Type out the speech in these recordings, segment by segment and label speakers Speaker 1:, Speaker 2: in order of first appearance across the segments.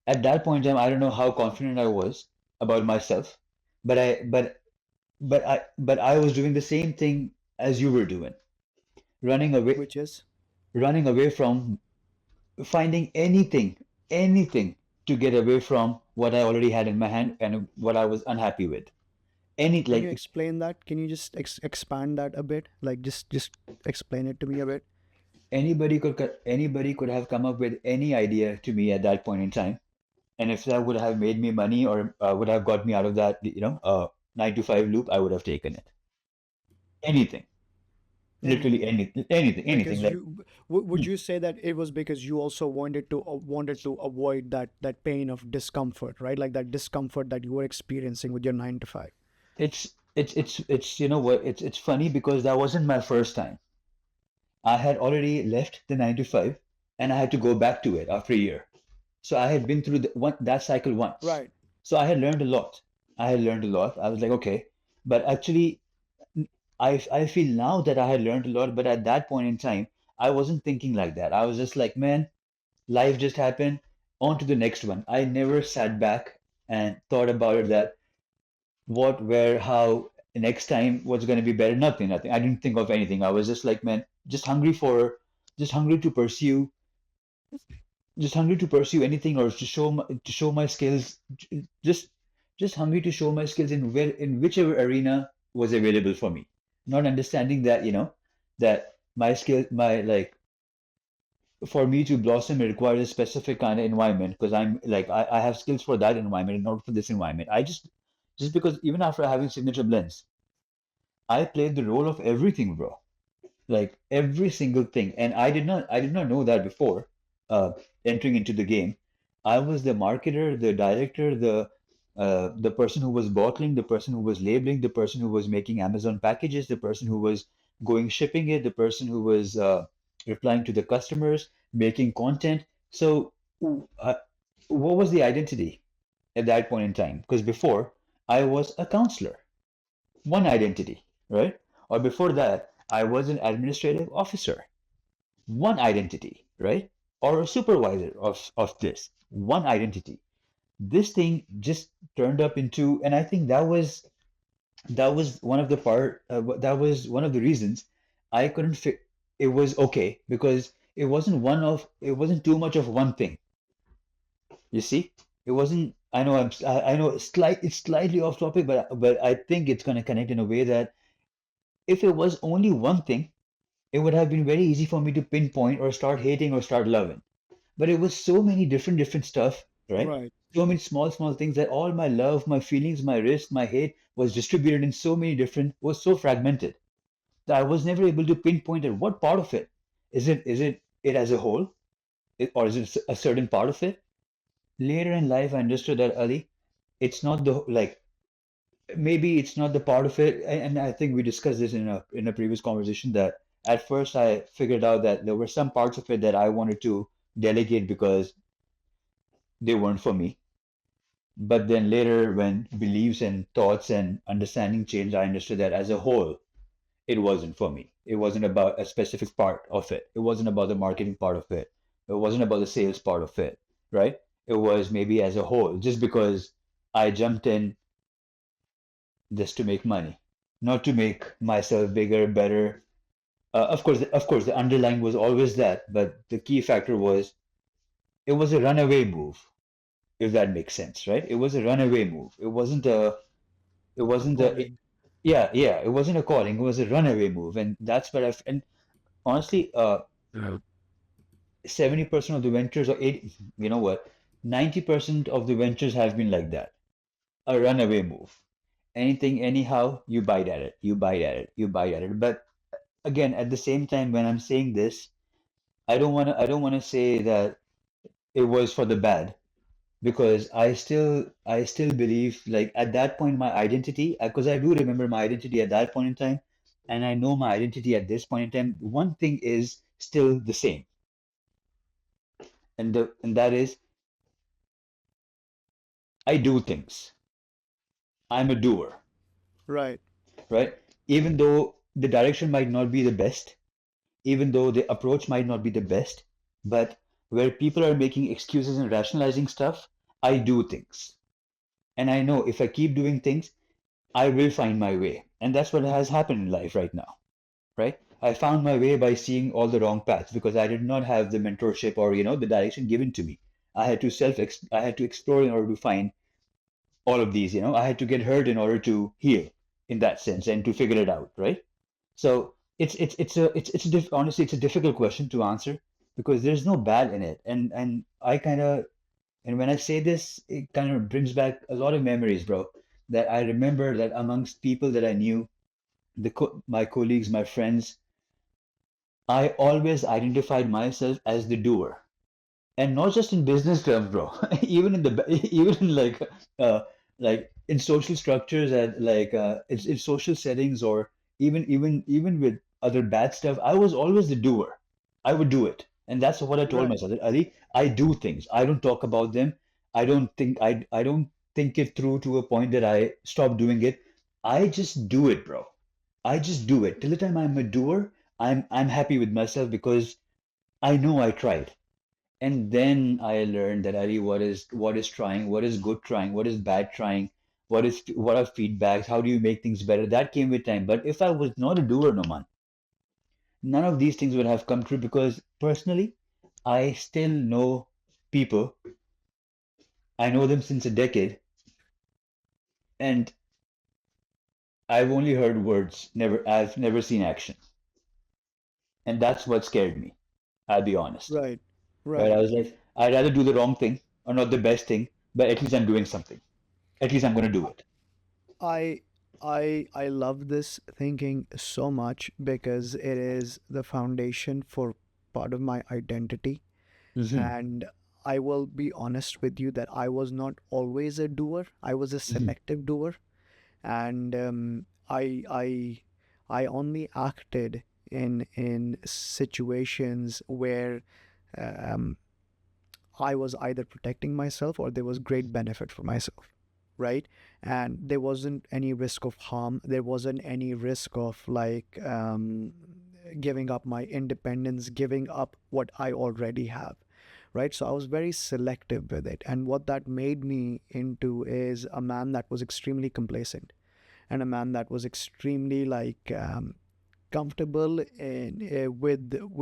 Speaker 1: At that point in time, I don't know how confident I was about myself, but I was doing the same thing as you were doing, running away,
Speaker 2: Which is,
Speaker 1: running away from finding anything to get away from what I already had in my hand and what I was unhappy with. Any
Speaker 2: can you
Speaker 1: like
Speaker 2: explain that? Can you just expand that a bit? Like just explain it to me a bit.
Speaker 1: anybody could have come up with any idea to me at that point in time, and if that would have made me money or would have got me out of that 9 to 5 loop, I would have taken it. Anything, literally
Speaker 2: Hmm.
Speaker 1: anything
Speaker 2: Because
Speaker 1: like.
Speaker 2: you would you say that it was because you also wanted to avoid that pain of discomfort, right? Like that discomfort that you were experiencing with your 9 to 5.
Speaker 1: It's you know what, it's funny because that wasn't my first time. I had already left the 9 to 5 and I had to go back to it after a year. So I had been through that cycle once.
Speaker 2: Right.
Speaker 1: So I had learned a lot. I had learned a lot. I was like, okay. But actually, I feel now that I had learned a lot, but at that point in time, I wasn't thinking like that. I was just like, man, life just happened. On to the next one. I never sat back and thought about it that what, where, how, next time, what's going to be better. Nothing, nothing. I didn't think of anything. I was just like, man, just hungry to pursue, just hungry to pursue anything or to show my skills. Just, just hungry to show my skills in whichever arena was available for me. Not understanding that, that my skill, my like, for me to blossom, it requires a specific kind of environment because I'm like I have skills for that environment and not for this environment. Just because even after having signature blends, I played the role of everything, bro. Like every single thing. And I did not know that before entering into the game. I was the marketer, the director, the person who was bottling, the person who was labeling, the person who was making Amazon packages, the person who was going shipping it, the person who was replying to the customers, making content. So uh, what was the identity at that point in time? Because before I was a counselor, one identity, right? Or before that, I was an administrative officer, one identity, right? Or a supervisor of this, one identity. This thing just turned up into, and I think that was one of the that was one of the reasons I couldn't fit. It was okay because it wasn't too much of one thing. You see, it wasn't. I know it's slightly off topic, but I think it's going to connect in a way that if it was only one thing, it would have been very easy for me to pinpoint or start hating or start loving. But it was so many different stuff, right?
Speaker 2: Right.
Speaker 1: So many small things that all my love, my feelings, my risk, my hate was distributed in so many different, was so fragmented that I was never able to pinpoint at what part of it. Is it as a whole? Or is it a certain part of it? Later in life, I understood that, Ali, it's not the like maybe it's not the part of it, and I think we discussed this in a previous conversation that at first I figured out that there were some parts of it that I wanted to delegate because they weren't for me. But then later, when beliefs and thoughts and understanding changed, I understood that as a whole, it wasn't for me. It wasn't about a specific part of it. It wasn't about the marketing part of it. It wasn't about the sales part of it, right? It was maybe as a whole, just because I jumped in just to make money, not to make myself bigger, better. Of course, the underlying was always that, but the key factor was it was a runaway move, if that makes sense, right? It was a runaway move. It
Speaker 2: A
Speaker 1: wasn't a,
Speaker 2: calling.
Speaker 1: yeah, yeah, it wasn't a calling. It was a runaway move, and that's what and honestly, 70% of the ventures, or 80, you know what, 90% of the ventures have been like that, a runaway move. Anything, anyhow, you bite at it, you bite at it, you bite at it. But again, at the same time, when I'm saying this, I don't want to say that it was for the bad because I still believe like at that point my identity, because I do remember my identity at that point in time, and I know my identity at this point in time. One thing is still the same, and that is I do things. I'm a doer,
Speaker 2: Right.
Speaker 1: right? Even though the direction might not be the best, even though the approach might not be the best, but where people are making excuses and rationalizing stuff, I do things. And I know if I keep doing things, I will find my way. And that's what has happened in life right now, right? I found my way by seeing all the wrong paths because I did not have the mentorship or, the direction given to me. I had to explore in order to find all of these, I had to get hurt in order to heal in that sense and to figure it out, right? So honestly it's a difficult question to answer because there's no bad in it. And I kind of and when I say this, it kind of brings back a lot of memories, bro. That I remember that amongst people that I knew, my colleagues, my friends, I always identified myself as the doer, and not just in business terms, bro. Even in even in like in social structures and in social settings, or even with other bad stuff, I was always the doer. I would do it, and that's what I told
Speaker 2: Right.
Speaker 1: myself. That, Ali, I do things. I don't talk about them. I don't think it through to a point that I stop doing it. I just do it, bro. I just do it till the time I'm a doer. I'm happy with myself because I know I tried. And then I learned that, Ali, what is trying, what is good trying, what is bad trying, what are feedbacks, how do you make things better? That came with time. But if I was not a doer, no man, none of these things would have come true because personally, I still know people. I know them since a decade, and I've only heard words. I've never seen action, and that's what scared me. I'll be honest.
Speaker 2: Right.
Speaker 1: Right? I
Speaker 2: Right.
Speaker 1: was like, I'd rather do the wrong thing or not the best thing, but at least I'm doing something. At least I'm going to do it.
Speaker 2: I I love this thinking so much because it is the foundation for part of my identity.
Speaker 1: Hmm.
Speaker 2: And I will be honest with you that I was not always a doer. I was a
Speaker 1: Hmm.
Speaker 2: selective doer, and I only acted in situations where um, I was either protecting myself or there was great benefit for myself, right? And there wasn't any risk of harm. There wasn't any risk of giving up my independence, giving up what I already have, right? So I was very selective with it. And what that made me into is a man that was extremely complacent and a man that was extremely comfortable with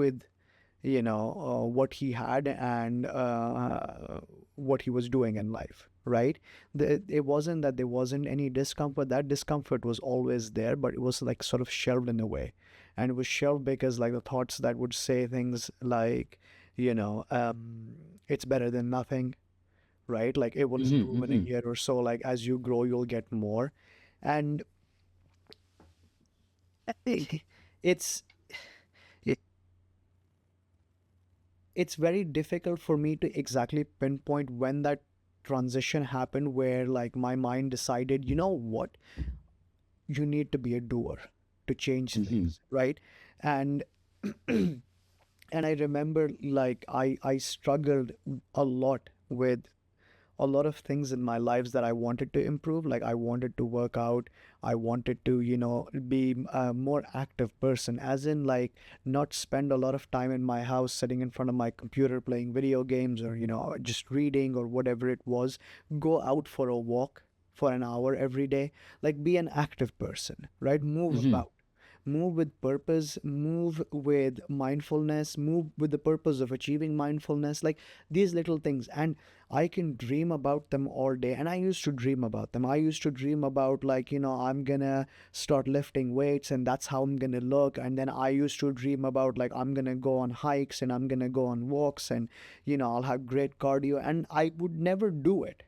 Speaker 2: what he had and what he was doing in life, right? It wasn't that there wasn't any discomfort. That discomfort was always there, but it was like sort of shelved in a way. And it was shelved because like the thoughts that would say things like, you know um, it's better than nothing, right? Like it will
Speaker 1: Hmm.
Speaker 2: improve in a
Speaker 1: Hmm.
Speaker 2: year or so, like as you grow you'll get more. And it's it, it's very difficult for me to exactly pinpoint when that transition happened where like my mind decided, you know what, you need to be a doer to change
Speaker 1: Hmm.
Speaker 2: things, right? And and I remember like I struggled a lot with a lot of things in my lives that I wanted to improve. Like I wanted to work out. I wanted to, be a more active person, as in like not spend a lot of time in my house sitting in front of my computer playing video games or, just reading or whatever it was. Go out for a walk for an hour every day. Like be an active person, right? Move
Speaker 1: Hmm.
Speaker 2: about. Move with purpose, move with mindfulness, move with the purpose of achieving mindfulness, like these little things. And I can dream about them all day. And I used to dream about them. I used to dream about, like, I'm gonna start lifting weights and that's how I'm gonna look. And then I used to dream about, like, I'm gonna go on hikes and I'm gonna go on walks and, I'll have great cardio. And I would never do it.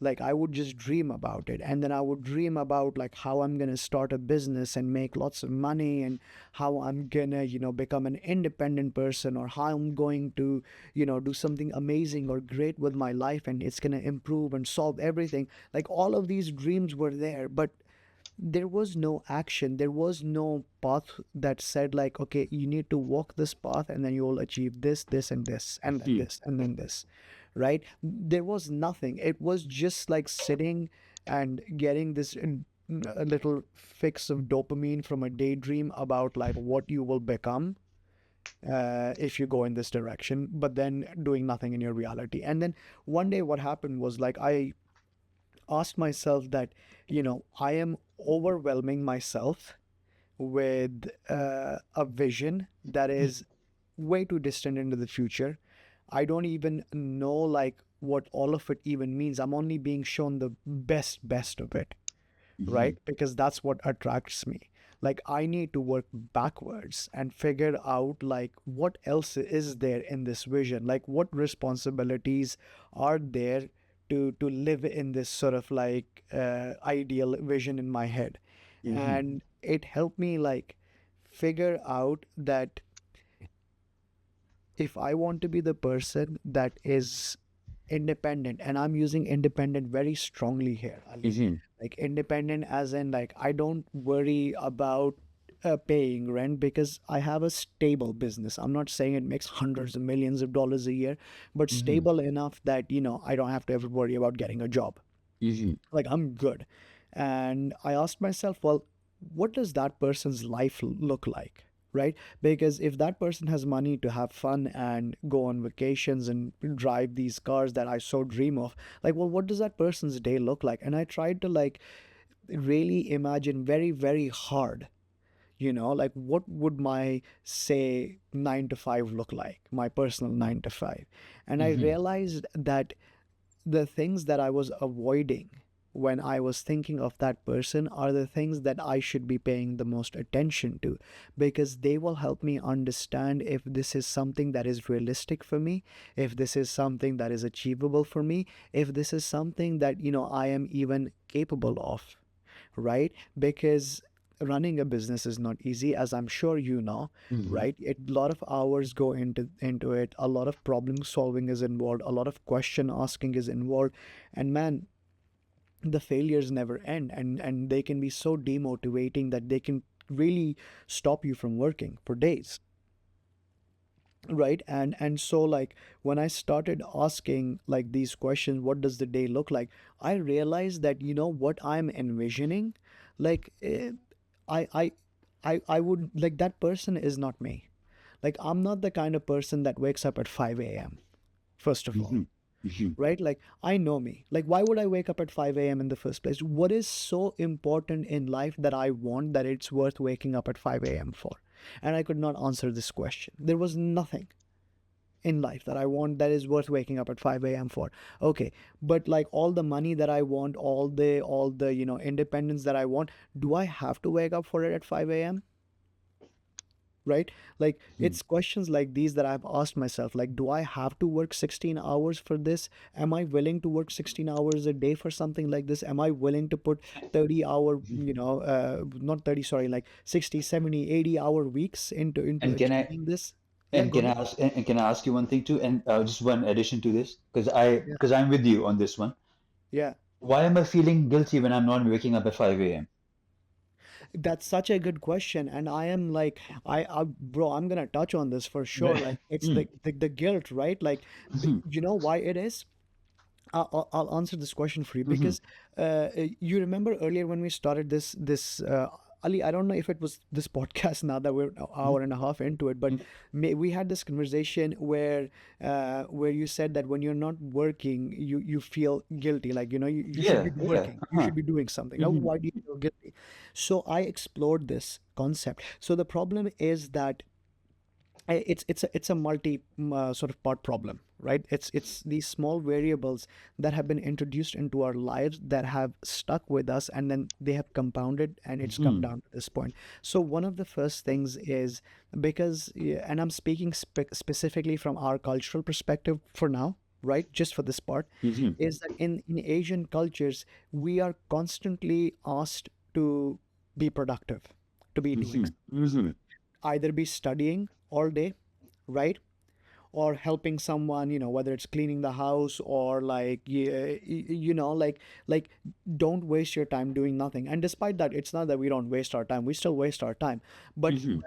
Speaker 2: Like I would just dream about it, and then I would dream about like how I'm going to start a business and make lots of money, and how I'm going to become an independent person, or how I'm going to do something amazing or great with my life and it's going to improve and solve everything. Like all of these dreams were there, but there was no action. There was no path that said like, okay, you need to walk this path and then you will achieve this and this and then
Speaker 1: Hmm.
Speaker 2: this and then this, right? There was nothing. It was just like sitting and getting this a little fix of dopamine from a daydream about like what you will become, if you go in this direction, but then doing nothing in your reality. And then one day, what happened was like I asked myself that, I am overwhelming myself with a vision that is way too distant into the future. I don't even know like what all of it even means. I'm only being shown the best of it,
Speaker 1: Mm-hmm.
Speaker 2: right? Because that's what attracts me. Like I need to work backwards and figure out like what else is there in this vision, like what responsibilities are there to live in this sort of like ideal vision in my head.
Speaker 1: Mm-hmm.
Speaker 2: And it helped me like figure out that if I want to be the person that is independent, and I'm using independent very strongly here, Ali,
Speaker 1: Mm-hmm.
Speaker 2: like independent as in like I don't worry about paying rent because I have a stable business. I'm not saying it makes hundreds of millions of dollars a year, but
Speaker 1: Mm-hmm.
Speaker 2: stable enough that, I don't have to ever worry about getting a job.
Speaker 1: Mm-hmm.
Speaker 2: Like I'm good. And I asked myself, well, what does that person's life look like? Right? Because if that person has money to have fun and go on vacations and drive these cars that I so dream of, like, well, what does that person's day look like? And I tried to like really imagine very, very hard, like what would my say 9 to 5 look like, my personal 9 to 5. And I
Speaker 1: Mm-hmm.
Speaker 2: realized that the things that I was avoiding when I was thinking of that person are the things that I should be paying the most attention to, because they will help me understand if this is something that is realistic for me, if this is something that is achievable for me, if this is something that, I am even capable of, right? Because running a business is not easy, as I'm sure you know,
Speaker 1: Mm-hmm.
Speaker 2: right? A lot of hours go into it. A lot of problem solving is involved. A lot of question asking is involved, and man, the failures never end, and they can be so demotivating that they can really stop you from working for days, right? And so like when I started asking like these questions, what does the day look like, I realized that what I'm envisioning, like I would like that person is not me. Like I'm not the kind of person that wakes up at 5 a.m. first of all,
Speaker 1: Mm-hmm. Mm-hmm.
Speaker 2: right? Like I know me. Like why would I wake up at 5 a.m. in the first place? What is so important in life that I want that it's worth waking up at 5 a.m. for? And I could not answer this question. There was nothing in life that I want that is worth waking up at 5 a.m. for. Okay, but like all the money that I want, all the independence that I want, do I have to wake up for it at 5 a.m.? Right? Like
Speaker 1: Mm-hmm.
Speaker 2: it's questions like these that I've asked myself. Like, do I have to work 16 hours for this? Am I willing to work 16 hours a day for something like this? Am I willing to put 30-hour, not 30, sorry, like 60, 70, 80-hour weeks into
Speaker 1: And can I
Speaker 2: achieving this? Yeah,
Speaker 1: and
Speaker 2: go
Speaker 1: can I
Speaker 2: ahead.
Speaker 1: ask and can I ask you one thing too? And just one addition to this, because I
Speaker 2: Yeah.
Speaker 1: because I'm with you on this one.
Speaker 2: Yeah.
Speaker 1: Why am I feeling guilty when I'm not waking up at 5 a.m.?
Speaker 2: That's such a good question, and I am like, bro, I'm gonna touch on this for sure. Like, it's
Speaker 1: Mm.
Speaker 2: the guilt, right? Like,
Speaker 1: Mhm.
Speaker 2: you know why it is? I'll answer this question for you
Speaker 1: Mhm.
Speaker 2: because you remember earlier when we started this Ali, I don't know if it was this podcast now that we're an
Speaker 1: Mhm.
Speaker 2: hour and a half into it, but we had this conversation where you said that when you're not working, you feel guilty, like you should
Speaker 1: Yeah,
Speaker 2: be
Speaker 1: yeah.
Speaker 2: working, you
Speaker 1: Uh-huh.
Speaker 2: should be doing something. Now,
Speaker 1: Mhm.
Speaker 2: why do you feel guilty? So I explored this concept. So the problem is that it's a multi sort of part problem, right? It's these small variables that have been introduced into our lives that have stuck with us, and then they have compounded, and it's come
Speaker 1: Mhm.
Speaker 2: down to this point. So one of the first things is because, yeah, and I'm speaking specifically from our cultural perspective for now, right? Just for this part,
Speaker 1: Mhm.
Speaker 2: is that in Asian cultures we are constantly asked to be productive, to be doing,
Speaker 1: Mhm. Mhm.
Speaker 2: either be studying all day, right? Or helping someone, whether it's cleaning the house or like like don't waste your time doing nothing. And despite that, it's not that we don't waste our time, we still waste our time, but
Speaker 1: Mhm.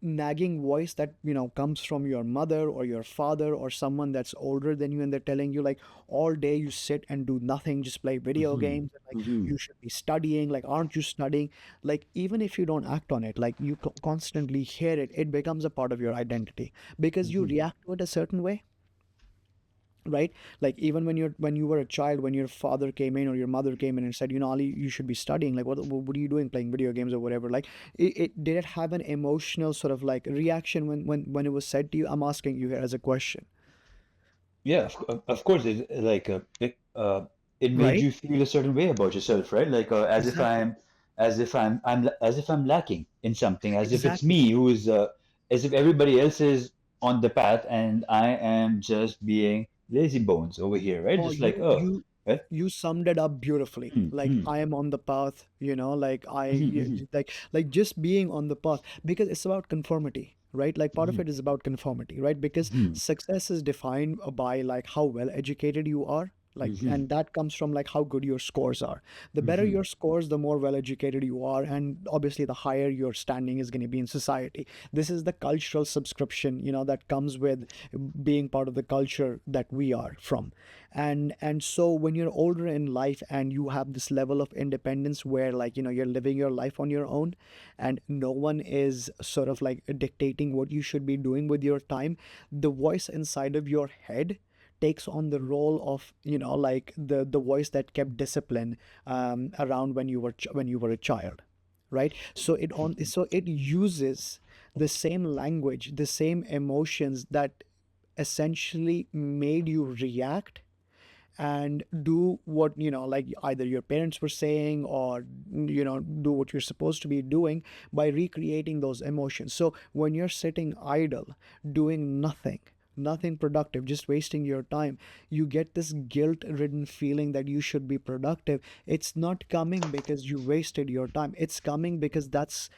Speaker 2: nagging voice that comes from your mother or your father or someone that's older than you, and they're telling you like all day you sit and do nothing, just play video
Speaker 1: Mm-hmm.
Speaker 2: games, and like
Speaker 1: Mm-hmm.
Speaker 2: you should be studying, like aren't you studying? Like even if you don't act on it, like you constantly hear it, it becomes a part of your identity because you
Speaker 1: Mm-hmm.
Speaker 2: react to it a certain way, right? Like even when you were a child, when your father came in or your mother came in and said, Ali, you should be studying, like what are you doing, playing video games or whatever, like it did it have an emotional sort of like reaction when it was said to you? I'm asking you here as a question.
Speaker 1: Yeah, of course. It made
Speaker 2: Right.
Speaker 1: you feel a certain way about yourself, right? Like
Speaker 2: Exactly.
Speaker 1: as if I'm lacking in something, as if it's
Speaker 2: Exactly.
Speaker 1: me who is, as if everybody else is on the path and I am just being lazy bones over here, right?
Speaker 2: Oh,
Speaker 1: Just like, oh, right?
Speaker 2: you summed it up beautifully. Like
Speaker 1: Mm-hmm.
Speaker 2: I am on the path, like
Speaker 1: Mm-hmm.
Speaker 2: like just being on the path because it's about conformity, right? Like part of
Speaker 1: Mm-hmm.
Speaker 2: it is about conformity, right? Because success is defined by like how well educated you are. Like,
Speaker 1: Mm-hmm.
Speaker 2: and that comes from like how good your scores are. The better
Speaker 1: Mm-hmm.
Speaker 2: your scores, the more well educated you are, and obviously the higher your standing is going to be in society. This is the cultural subscription, that comes with being part of the culture that we are from. And so when you're older in life and you have this level of independence where like you're living your life on your own and no one is sort of like dictating what you should be doing with your time, the voice inside of your head takes on the role of like the voice that kept discipline around when you were when you were a child, right? So it uses the same language, the same emotions that essentially made you react and do what like either your parents were saying or do what you're supposed to be doing by recreating those emotions. So when you're sitting idle doing nothing productive, just wasting your time, you get this guilt ridden feeling that you should be productive. It's not coming because you wasted your time, it's coming because that's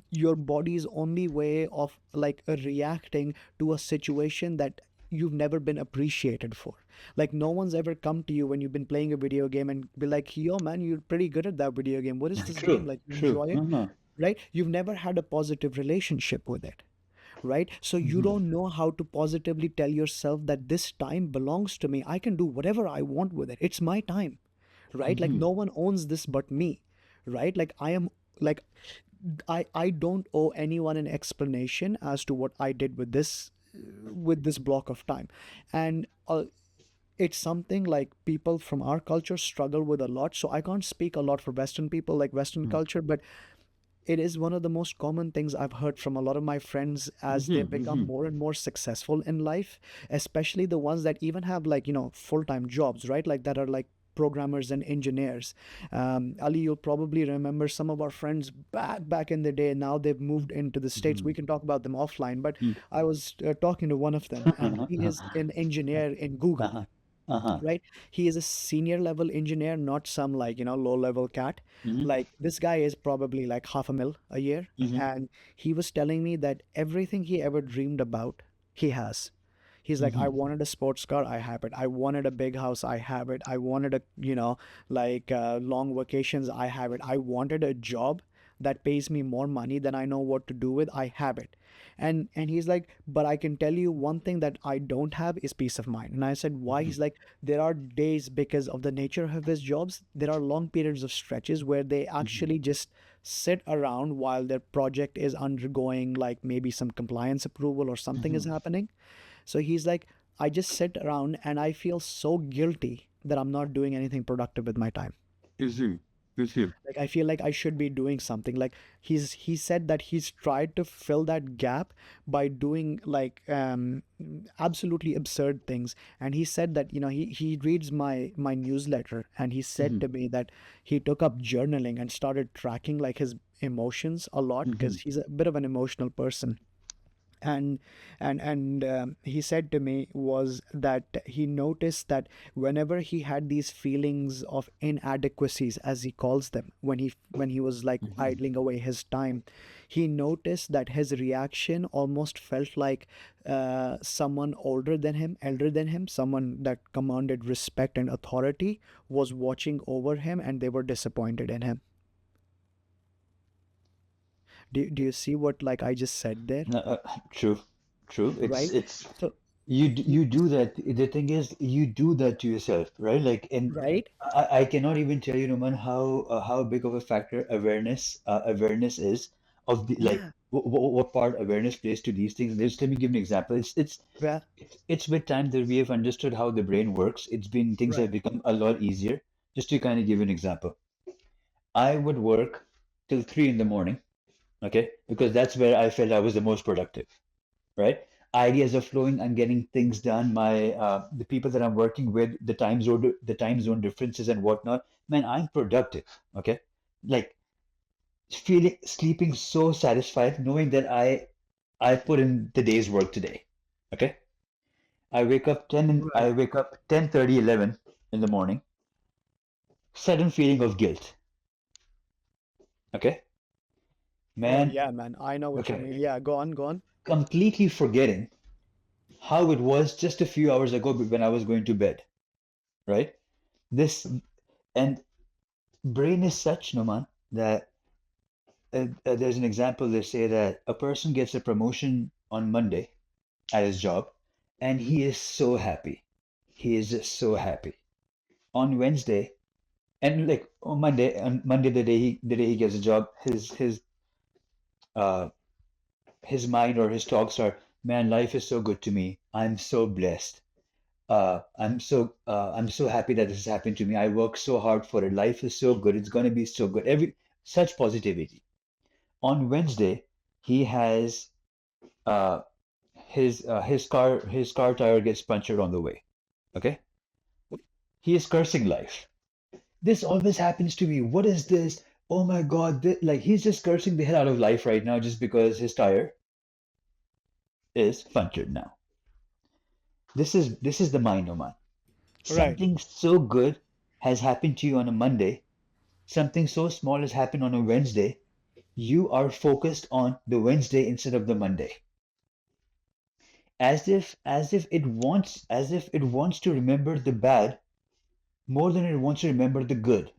Speaker 2: your body's only way of like reacting to a situation that you've never been appreciated for. Like no one's ever come to you when you've been playing a video game and be like, yo man, you're pretty good at that video game, what is this game,
Speaker 1: True,
Speaker 2: like you
Speaker 1: true.
Speaker 2: enjoy it?
Speaker 1: Uh-huh.
Speaker 2: Right? You've never had a positive relationship with it, right? So you
Speaker 1: Mm-hmm.
Speaker 2: don't know how to positively tell yourself that this time belongs to me, I can do whatever I want with it, it's my time, right? Like
Speaker 1: Mm-hmm.
Speaker 2: no one owns this but me, right? Like I am, like I don't owe anyone an explanation as to what I did with this block of time. And it's something like people from our culture struggle with a lot. So I can't speak a lot for Western people, like Western culture, but it is one of the most common things I've heard from a lot of my friends as they
Speaker 1: Mm-hmm.
Speaker 2: become
Speaker 1: Mm-hmm.
Speaker 2: more and more successful in life, especially the ones that even have like, full-time jobs, right? Like that are like programmers and engineers. Ali, you'll probably remember some of our friends back in the day. Now they've moved into the States.
Speaker 1: Mm-hmm.
Speaker 2: We can talk about them offline, but
Speaker 1: Mm-hmm.
Speaker 2: I was talking to one of them, and he is an engineer in Google,
Speaker 1: Uh-huh. Uh-huh.
Speaker 2: right? He is a senior level engineer, not some like, low level cat.
Speaker 1: Mm-hmm.
Speaker 2: Like this guy is probably like half a mil a year.
Speaker 1: Mm-hmm.
Speaker 2: And he was telling me that everything he ever dreamed about, he has. He's like, I
Speaker 1: Mm-hmm.
Speaker 2: wanted a sports car, I have it. I wanted a big house, I have it. I wanted a, like long vacations, I have it. I wanted a job that pays me more money than I know what to do with, I have it. And he's like, but I can tell you one thing that I don't have is peace of mind. And I said, why?
Speaker 1: Mm-hmm.
Speaker 2: He's like, there are days because of the nature of his jobs, there are long periods of stretches where they
Speaker 1: Mm-hmm.
Speaker 2: actually just sit around while their project is undergoing like maybe some compliance approval or something is
Speaker 1: Mm-hmm.
Speaker 2: happening. So he's like, I just sit around and I feel so guilty that I'm not doing anything productive with my time.
Speaker 1: Mm-hmm. Mm-hmm.
Speaker 2: Like I feel like I should be doing something. Like he said that he's tried to fill that gap by doing like absolutely absurd things. And he said that he reads my newsletter, and he said
Speaker 1: Mm-hmm.
Speaker 2: to me that he took up journaling and started tracking like his emotions a lot
Speaker 1: Mm-hmm.
Speaker 2: because he's a bit of an emotional person. And he said to me was that he noticed that whenever he had these feelings of inadequacies, as he calls them, when he was like
Speaker 1: Mm-hmm.
Speaker 2: idling away his time, he noticed that his reaction almost felt like someone elder than him, someone that commanded respect and authority, was watching over him, and they were disappointed in him, Do you see what like I just said there?
Speaker 1: No, true, true.
Speaker 2: Right?
Speaker 1: It's
Speaker 2: So
Speaker 1: you do that. The thing is, you do that to yourself, right? Like, and
Speaker 2: right?
Speaker 1: I cannot even tell you, Numan, how big of a factor awareness is of the like
Speaker 2: Yeah.
Speaker 1: what part awareness plays to these things. Just let me give an example.
Speaker 2: Yeah.
Speaker 1: It's with time that we have understood how the brain works. It's been things
Speaker 2: Right.
Speaker 1: have become a lot easier. Just to kind of give you an example, I would work till 3 in the morning, okay, because that's where I felt I was the most productive, right? Ideas are flowing. I'm getting things done. My the people that I'm working with, the time zone differences and whatnot. Man, I'm productive. Okay, like feeling sleeping so satisfied knowing that I put in the day's work today. Okay, I
Speaker 2: Right.
Speaker 1: wake up 10:30, 11 in the morning. Sudden feeling of guilt. Okay,
Speaker 2: Oh
Speaker 1: man.
Speaker 2: yeah, man. I know what you
Speaker 1: Okay,
Speaker 2: mean. Yeah, go on, go on.
Speaker 1: completely forgetting how it was just a few hours ago when I was going to bed. Right. This and brain is such, Noman, that there's an example. They say that a person gets a promotion on Monday at his job, and he is so happy. He is just so happy. On Wednesday, and like on Monday, the day he gets a job, uh his mind or his talks are, man, life is so good to me. I'm so blessed. I'm so happy that this has happened to me. I work so hard for it. Life is so good. It's gonna be so good. Every such positivity. On Wednesday, he has uh, his car tire gets punctured on the way. Okay, he is cursing life. This always happens to me. What is this? Oh my God! Like he's just cursing the hell out of life right now just because his tire is punctured now. This is the mind, Oman.
Speaker 2: Right.
Speaker 1: Something so good has happened to you on a Monday. Something so small has happened on a Wednesday. You are focused on the Wednesday instead of the Monday, as if it wants to remember the bad more than it wants to remember the good,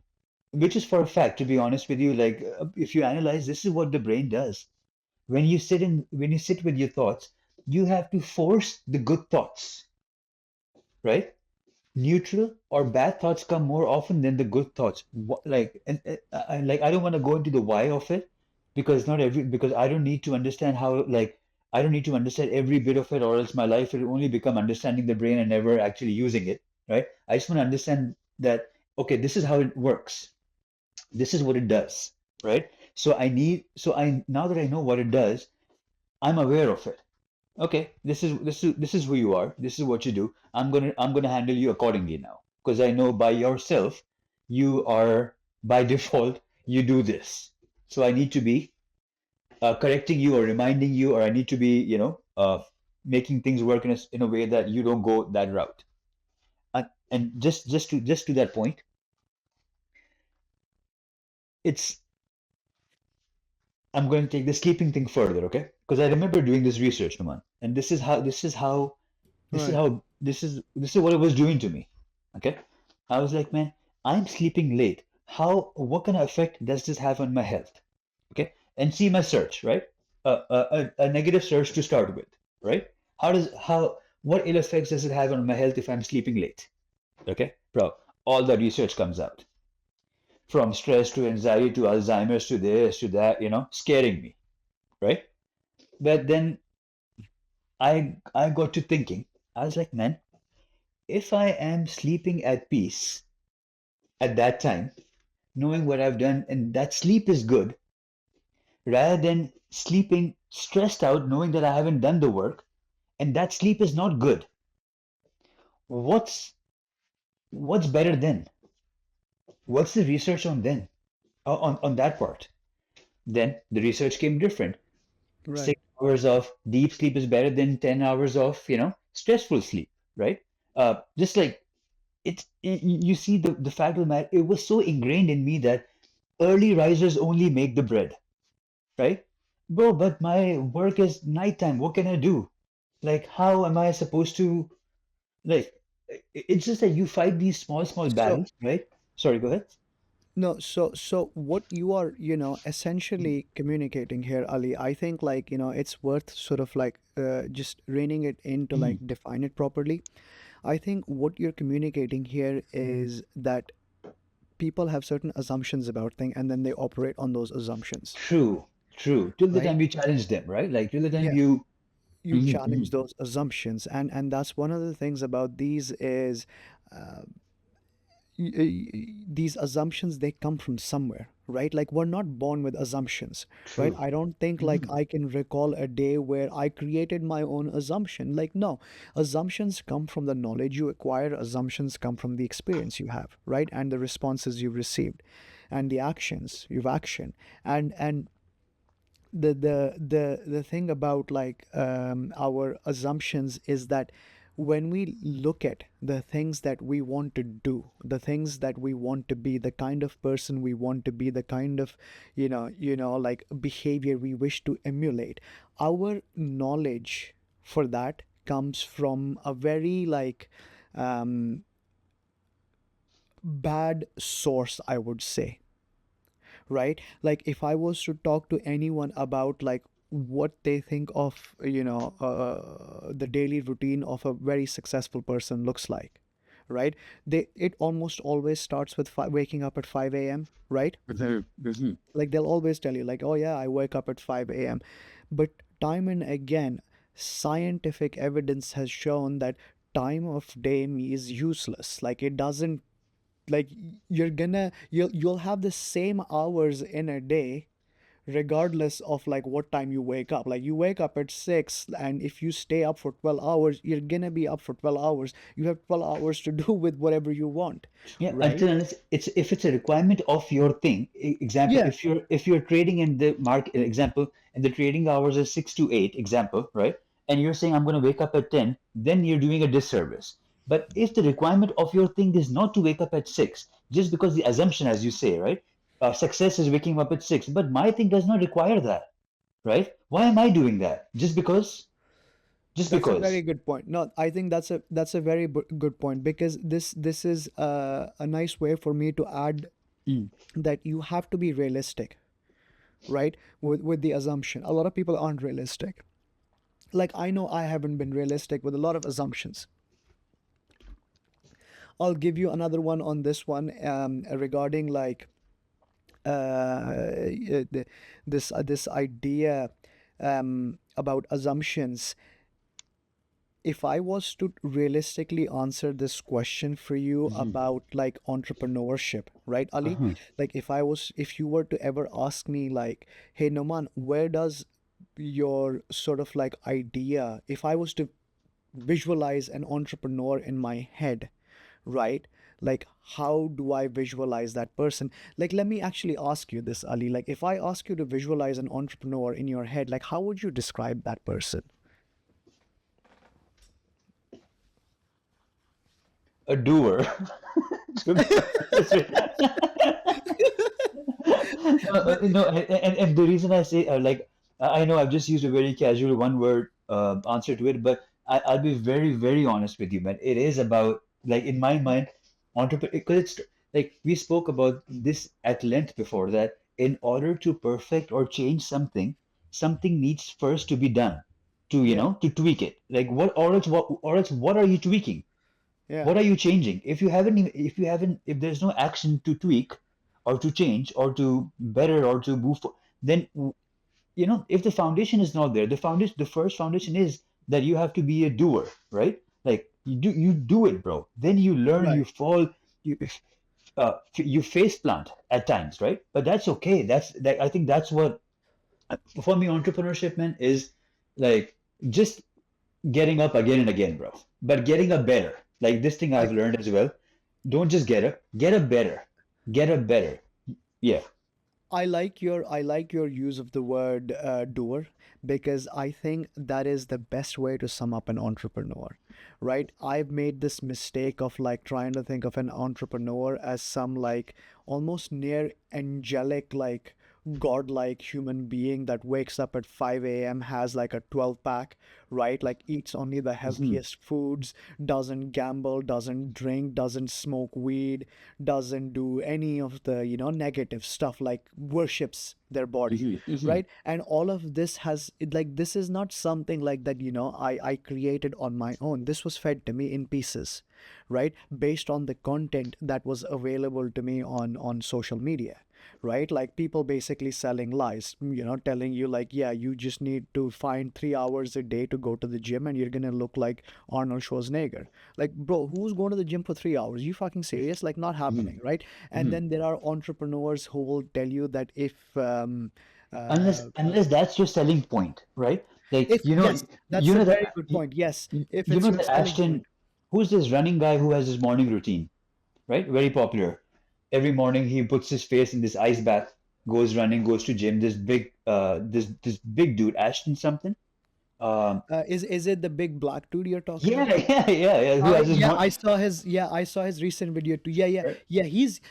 Speaker 1: which is for a fact, to be honest with you. Like if you analyze, this is what the brain does. When you sit with your thoughts, you have to force the good thoughts, right? Neutral or bad thoughts come more often than the good thoughts. Like, like I don't want to go into the why of it, because I don't need to understand how, like, I don't need to understand every bit of it, or else my life will only become understanding the brain and never actually using it, right? I just want to understand that, okay, this is how it works. This is what it does, right? So I now that I know what it does, I'm aware of it. Okay, this is who you are. This is what you do. I'm gonna handle you accordingly now, because I know by yourself you are, by default, you do this. So I need to be correcting you or reminding you, or I need to be, making things work in a way that you don't go that route. And just to that point, it's I'm going to take the sleeping thing further, okay? Because I remember doing this research, Numan, and
Speaker 2: Right.
Speaker 1: this is what it was doing to me. Okay, I was like, man, I'm sleeping late. What kind of effect does this have on my health? Okay, and see my search, right? A negative search to start with, right? What ill effects does it have on my health if I'm sleeping late? Okay, bro, all the research comes out, from stress to anxiety to Alzheimer's to this to that, scaring me, right? But then I got to thinking. I was like, man, if I am sleeping at peace at that time, knowing what I've done, and that sleep is good, rather than sleeping stressed out, knowing that I haven't done the work, and that sleep is not good, what's what's better then? What's the research on then? On that part? Then the research came different.
Speaker 2: Right.
Speaker 1: 6 hours of deep sleep is better than 10 hours of, stressful sleep, right? Just like you see the fact of the matter, it was so ingrained in me that early risers only make the bread, right? Bro, but my work is nighttime. What can I do? Like, how am I supposed to, like, it's just that you fight these small
Speaker 2: So
Speaker 1: battles, right? Sorry, go ahead.
Speaker 2: No, so what you are, essentially communicating here, Ali, I think like, it's worth sort of like just reining it in to like
Speaker 1: Mhm.
Speaker 2: define it properly. I think what you're communicating here is that people have certain assumptions about things and then they operate on those assumptions,
Speaker 1: True, true. Till the
Speaker 2: right?
Speaker 1: time you challenge them, right? Like till the time
Speaker 2: Yeah,
Speaker 1: you.
Speaker 2: you
Speaker 1: Mhm,
Speaker 2: challenge
Speaker 1: mhm.
Speaker 2: those assumptions, and that's one of the things about these is uh, these assumptions, they come from somewhere, right? Like we're not born with assumptions, right?
Speaker 1: True.
Speaker 2: I don't think like
Speaker 1: Mhm.
Speaker 2: I can recall a day where I created my own assumption. Like, no, assumptions come from the knowledge you acquire, assumptions come from the experience you have, right? And the responses you've received and the actions you've actioned. And the thing about like our assumptions is that when we look at the things that we want to do, the things that we want to be, the kind of person we want to be, the kind of like behavior we wish to emulate, our knowledge for that comes from a very like um, bad source, I would say, right? Like if I was to talk to anyone about like what they think of, the daily routine of a very successful person looks like, right? It almost always starts with waking up at 5 a.m., right?
Speaker 1: Mhm, mhm.
Speaker 2: Like they'll always tell you like, oh yeah, I wake up at 5 a.m. But time and again, scientific evidence has shown that time of day is useless. Like it doesn't, like you'll have the same hours in a day regardless of like what time you wake up. Like you wake up at 6, and if you stay up for 12 hours, you're gonna be up for 12 hours. You have 12 hours to do with whatever you want,
Speaker 1: Yeah,
Speaker 2: right?
Speaker 1: until unless it's if it's a requirement of your thing. Example,
Speaker 2: Yeah,
Speaker 1: if you're trading in the market, example, and the trading hours is 6 to 8, example, right? And you're saying I'm going to wake up at 10, then you're doing a disservice. But if the requirement of your thing is not to wake up at 6, just because the assumption, as you say, right, success is waking up at 6, but my thing does not require that, right? Why am I doing that? Just because? Just
Speaker 2: that's a very
Speaker 1: because?
Speaker 2: good point. No, I think that's a very good point, because this is a nice way for me to add
Speaker 1: Mm.
Speaker 2: that you have to be realistic, right? With the assumption, a lot of people aren't realistic. Like I know I haven't been realistic with a lot of assumptions. I'll give you another one on this one, regarding like this idea about assumptions. If I was to realistically answer this question for you
Speaker 1: Mhm.
Speaker 2: about like entrepreneurship, right, Ali?
Speaker 1: Uh-huh.
Speaker 2: Like if you were to ever ask me like, hey Noman, where does your sort of like idea, if I was to visualize an entrepreneur in my head, right? Like, how do I visualize that person? Like, let me actually ask you this, Ali. Like, if I ask you to visualize an entrepreneur in your head, like, how would you describe that person?
Speaker 1: A doer. To be honest with no,
Speaker 2: But
Speaker 1: no, and the reason I say I know I've just used a very casual one word answer to it, but I'll be very very honest with you, man. It is about like in my mind, entrepreneur because it's like we spoke about this at length before that. In order to perfect or change something, something needs first to be done to
Speaker 2: yeah,
Speaker 1: to tweak it. Like what are you tweaking?
Speaker 2: yeah,
Speaker 1: What are you changing? If there's no action to tweak or to change or to better or to move then if the foundation is not there, the first foundation is that you have to be a doer, right? Like you do it, bro. Then you learn, you
Speaker 2: right.
Speaker 1: fall, you face plant at times, right? But that's okay. That's that I think that's what for me entrepreneurship, man, is like just getting up again and again, bro. But getting up better. Like this thing
Speaker 2: I
Speaker 1: I've learned as well. Don't just get up better. Get up better. Yeah.
Speaker 2: I like your use of the word doer, because I think that is the best way to sum up an entrepreneur, right? I've made this mistake of like trying to think of an entrepreneur as some like almost near angelic like godlike human being that wakes up at 5 a.m., has like a 12 pack, right? Like eats only the
Speaker 1: Hmm.
Speaker 2: healthiest foods, doesn't gamble, doesn't drink, doesn't smoke weed, doesn't do any of the, negative stuff, like worships their body,
Speaker 1: Hmm. Hmm.
Speaker 2: right? And all of this like, this is not something like that, I created on my own. This was fed to me in pieces, right? Based on the content that was available to me on social media, right? Like people basically selling lies, telling you like, yeah, you just need to find 3 hours a day to go to the gym and you're gonna look like Arnold Schwarzenegger. Like, bro, who's going to the gym for 3 hours? You fucking serious? Like, not happening, right? And
Speaker 1: Hmm.
Speaker 2: then there are entrepreneurs who will tell you that
Speaker 1: Unless
Speaker 2: uh,
Speaker 1: unless that's your selling point, right? Like
Speaker 2: if yes, that's
Speaker 1: you
Speaker 2: a
Speaker 1: know
Speaker 2: very
Speaker 1: that
Speaker 2: good point. Yes, if
Speaker 1: you
Speaker 2: it's
Speaker 1: know
Speaker 2: your
Speaker 1: that
Speaker 2: selling
Speaker 1: Ashton,
Speaker 2: point.
Speaker 1: who's this running guy who has his morning routine, right? Very popular. Every morning he puts his face in this ice bath, goes running, goes to gym. This big dude, Ashton something. Um,
Speaker 2: Is it the big black dude you're talking
Speaker 1: yeah,
Speaker 2: about?
Speaker 1: yeah. Who has his
Speaker 2: Yeah,
Speaker 1: morning?
Speaker 2: I saw his recent video too. Yeah, yeah, yeah.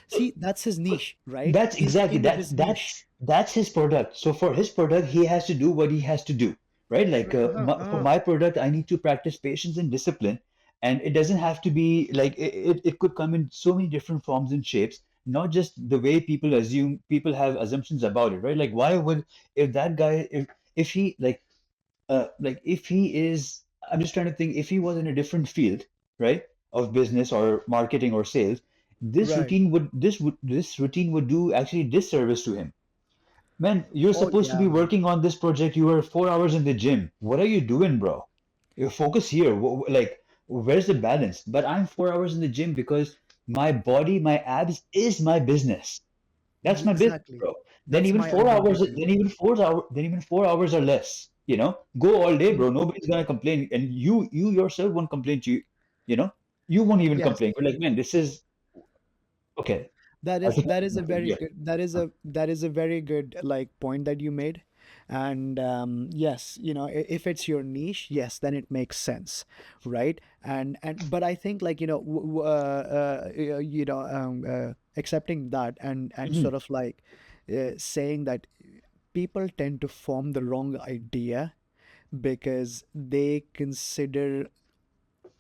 Speaker 2: See, that's his niche, right?
Speaker 1: That's
Speaker 2: He's the
Speaker 1: exactly
Speaker 2: king of his niche.
Speaker 1: that's his product. So for his product, he has to do what he has to do, right? Like for
Speaker 2: Uh-huh.
Speaker 1: my product, I need to practice patience and discipline, and it doesn't have to be like it could come in so many different forms and shapes, not just the way people have assumptions about it, right? Like why would if that guy if he like if he is I'm just trying to think if he was in a different field, right, of business or marketing or sales,
Speaker 2: Right.
Speaker 1: this routine would do actually disservice to him. Man, you're
Speaker 2: Oh
Speaker 1: supposed to
Speaker 2: yeah,
Speaker 1: be
Speaker 2: man.
Speaker 1: working on this project. You are 4 hours in the gym. What are you doing, bro? You focus here. Like, where's the balance? But I'm 4 hours in the gym because my body, my abs is my business. That's my business,
Speaker 2: Exactly.
Speaker 1: bro. Then
Speaker 2: That's
Speaker 1: even
Speaker 2: my
Speaker 1: 4 hours,
Speaker 2: identity.
Speaker 1: then even 4 hours or less. Go all day, bro. Nobody's gonna complain, and you yourself won't complain to you. You know, you won't even
Speaker 2: Yes.
Speaker 1: complain. You're like, man, this is okay.
Speaker 2: That
Speaker 1: I
Speaker 2: is
Speaker 1: think
Speaker 2: that is a very
Speaker 1: yeah.
Speaker 2: good that is a very good like point that you made. And yes, if it's your niche, yes, then it makes sense, right? And but I think, like, accepting that, and
Speaker 1: Mhm,
Speaker 2: sort of like saying that people tend to form the wrong idea because they consider,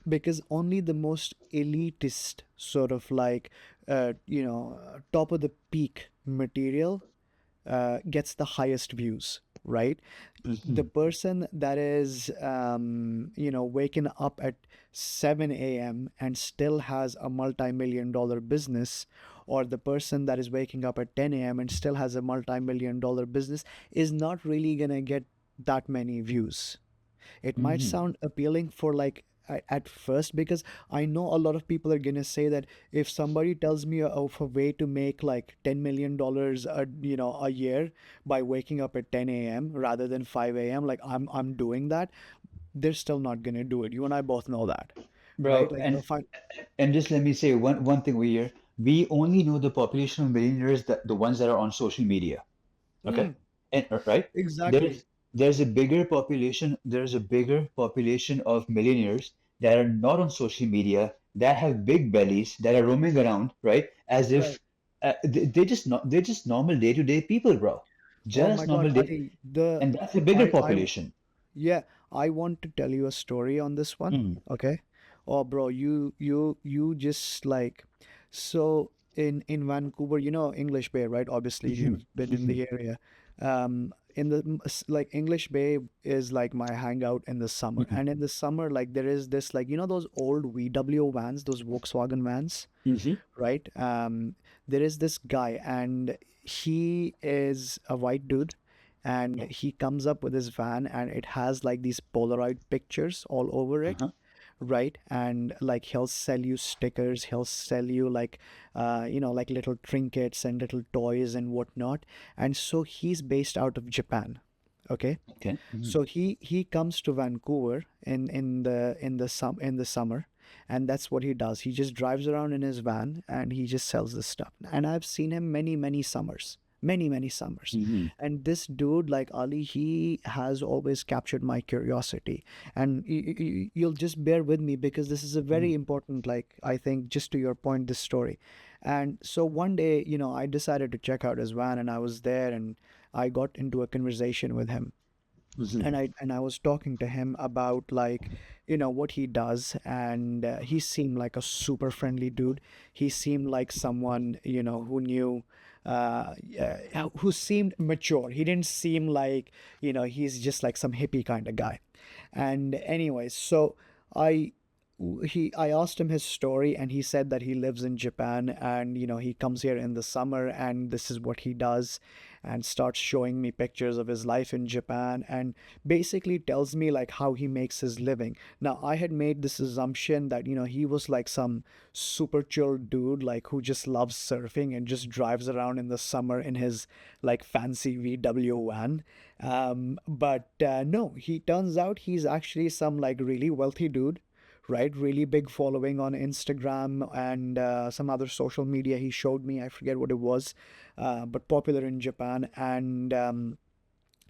Speaker 2: because only the most elitist sort of like top of the peak material gets the highest views, right? The
Speaker 1: mhm,
Speaker 2: person that is waking up at 7 a.m. and still has a multi-million dollar business, or the person that is waking up at 10 a.m. and still has a multi-million dollar business, is not really gonna get that many views. It might
Speaker 1: mhm,
Speaker 2: sound appealing for like at first, because I know a lot of people are gonna say that if somebody tells me of a way to make like $10 million a year by waking up at 10 a.m. rather than 5 a.m., like I'm doing that, they're still not gonna do it. You and I both know that, right?
Speaker 1: bro.
Speaker 2: Like they'll
Speaker 1: And
Speaker 2: find.
Speaker 1: and just let me say one thing we hear. We only know the population of millionaires that the ones that are on social media. Okay.
Speaker 2: Mm,
Speaker 1: And right?
Speaker 2: exactly.
Speaker 1: There's a bigger population of millionaires that are not on social media, that have big bellies, that are roaming around, right? As
Speaker 2: Right.
Speaker 1: if they're just normal day-to-day people, bro.
Speaker 2: Oh my
Speaker 1: Just
Speaker 2: God,
Speaker 1: normal day,
Speaker 2: Adi, the
Speaker 1: and that's a bigger
Speaker 2: I
Speaker 1: population.
Speaker 2: yeah, I want to tell you a story on this one.
Speaker 1: Mm,
Speaker 2: Okay. Oh, bro, you just like, so in Vancouver, English Bay, right? Obviously,
Speaker 1: mhm,
Speaker 2: you've been in
Speaker 1: mhm,
Speaker 2: the area. In the like English Bay is like my hangout in the summer,
Speaker 1: mhm,
Speaker 2: and in the summer, like there is this, like, those old VW vans, those Volkswagen vans,
Speaker 1: mhm.
Speaker 2: right? There is this guy, and he is a white dude, and
Speaker 1: Yeah.
Speaker 2: he comes up with his van, and it has like these Polaroid pictures all over it,
Speaker 1: Uh-huh.
Speaker 2: right? And like he'll sell you stickers, he'll sell you like like little trinkets and little toys and whatnot. And so he's based out of Japan. Okay.
Speaker 1: Okay. Mhm.
Speaker 2: So he comes to Vancouver in the summer, and that's what he does. He just drives around in his van and he just sells this stuff. And I've seen him many summers. many summers.
Speaker 1: Mm-hmm.
Speaker 2: And this dude, like Ali, he has always captured my curiosity. And you'll just bear with me because this is a very important, like, I think, just to your point, this story. And so one day, I decided to check out his van, and I was there, and I got into a conversation with him,
Speaker 1: Mm-hmm.
Speaker 2: and I was talking to him about, like, what he does. And he seemed like a super friendly dude. He seemed like someone, who knew, who seemed mature. He didn't seem like, he's just like some hippie kind of guy. And anyways, so I I asked him his story, and he said that he lives in Japan, and he comes here in the summer, and this is what he does, and starts showing me pictures of his life in Japan, and basically tells me like how he makes his living. Now, I had made this assumption that he was like some super chill dude, like, who just loves surfing and just drives around in the summer in his like fancy VW van. But no, he turns out he's actually some like really wealthy dude, right? Really big following on Instagram and some other social media he showed me. I forget what it was, but popular in Japan. And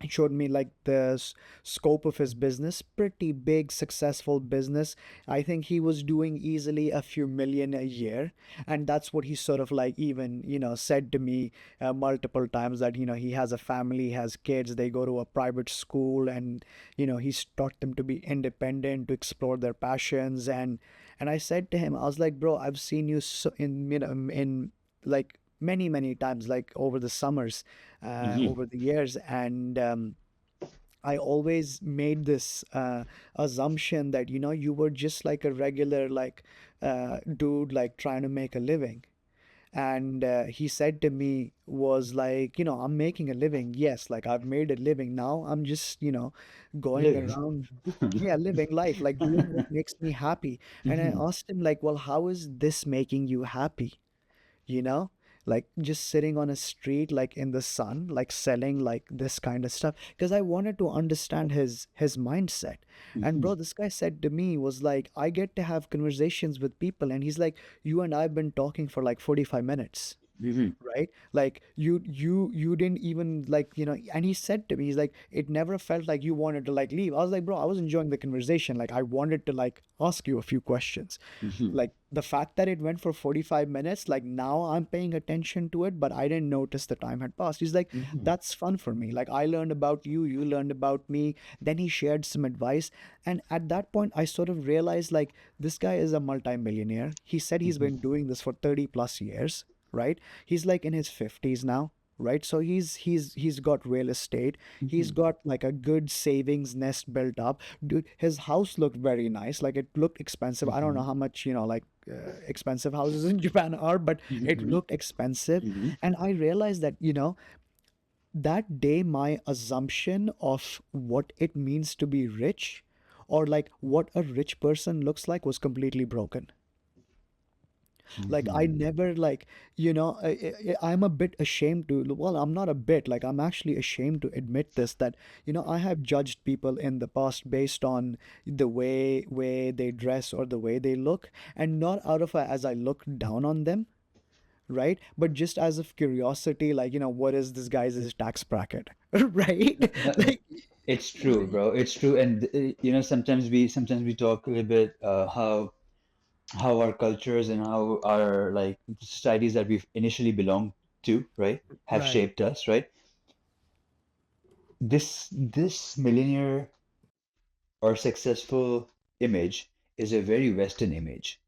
Speaker 2: he showed me like the scope of his business. Pretty big, successful business. I think he was doing easily a few million a year. And that's what he sort of like even, said to me multiple times, that, he has a family, has kids, they go to a private school, and, he's taught them to be independent, to explore their passions. And I said to him, I was like, bro, I've seen you in like many times, like over the summers,
Speaker 1: Mm-hmm.
Speaker 2: over the years. And I always made this assumption that, you were just like a regular, like, dude, like trying to make a living. And he said to me was like, I'm making a living. Yes, like I've made a living. Now I'm just, going
Speaker 1: Living.
Speaker 2: around, yeah, living life, like doing what makes me happy. And I
Speaker 1: Mm-hmm.
Speaker 2: asked him, like, well, how is this making you happy? you know like just sitting on a street, like in the sun, like selling like this kind of stuff, because I wanted to understand his mindset. And
Speaker 1: Mm-hmm.
Speaker 2: bro, this guy said to me was like, I get to have conversations with people, and he's like, you and I've been talking for like 45 minutes,
Speaker 1: Mm-hmm.
Speaker 2: right? Like you didn't even, like, and he said to me, he's like, it never felt like you wanted to like leave. I was like, bro, I was enjoying the conversation, like I wanted to like ask you a few questions.
Speaker 1: Mm-hmm.
Speaker 2: Like the fact that it went for 45 minutes, like now I'm paying attention to it, but I didn't notice the time had passed. He's like,
Speaker 1: Mm-hmm.
Speaker 2: that's fun for me, like I learned about you, you learned about me. Then he shared some advice, and at that point I sort of realized, like, this guy is a multimillionaire. He said he's
Speaker 1: Mm-hmm.
Speaker 2: been doing this for 30 plus years, right? He's like in his 50s now, right? So he's got real estate. He's
Speaker 1: Mm-hmm.
Speaker 2: got like a good savings nest built up. Dude, his house looked very nice. Like it looked expensive. I don't
Speaker 1: Mm-hmm.
Speaker 2: know how much, like, expensive houses in Japan are, but it
Speaker 1: Mm-hmm.
Speaker 2: looked expensive.
Speaker 1: Mm-hmm.
Speaker 2: And I realized that, that day my assumption of what it means to be rich, or like what a rich person looks like, was completely broken. Like I
Speaker 1: Mm-hmm.
Speaker 2: never, like, I'm a bit ashamed to, well, I'm not a bit, like I'm actually ashamed to admit this, that, I have judged people in the past based on the way they dress or the way they look, and not out of as I look down on them, right? But just as of curiosity, like, what is this guy's tax bracket? Right?
Speaker 1: No, no,
Speaker 2: Like,
Speaker 1: it's true, bro. It's true, and sometimes we talk a little bit how our cultures and how our like societies that we've initially belonged to, right, have
Speaker 2: right,
Speaker 1: shaped us, right? This millionaire or successful image is a very Western image,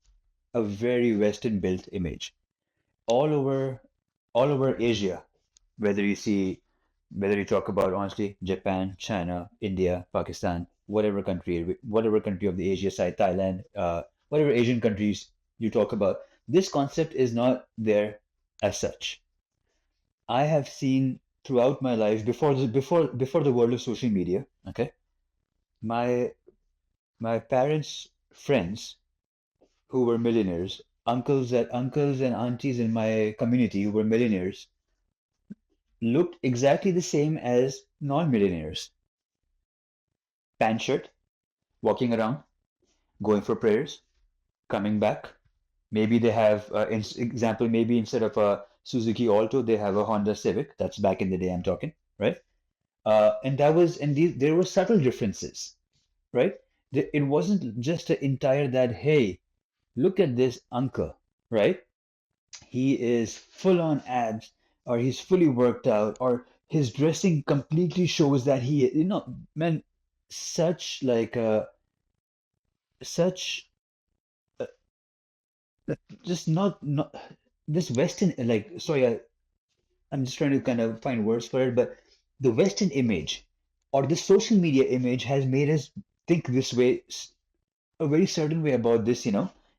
Speaker 1: a very Western built image. All over all over Asia, whether you see whether you talk about honestly Japan, China, India, Pakistan, whatever country of the Asia side, Thailand, whatever Asian countries you talk about, this concept is not there as such. I have seen throughout my life before the world of social media, okay, my my parents' friends who were millionaires, uncles and aunties in my community who were millionaires looked exactly the same as non-millionaires. Pant shirt, walking around, going for prayers, coming back. Maybe they have, example, maybe instead of a Suzuki Alto, they have a Honda Civic. That's back in the day I'm talking, right? And that was, and there were subtle differences, right? It wasn't just an entire that, hey, look at this uncle, right? He is full on abs, or he's fully worked out, or his dressing completely shows that man, such like such just not this Western, like, sorry, I'm just trying to kind of find words for it, but the Western image or the social media image has made us think this way, a very certain way about this,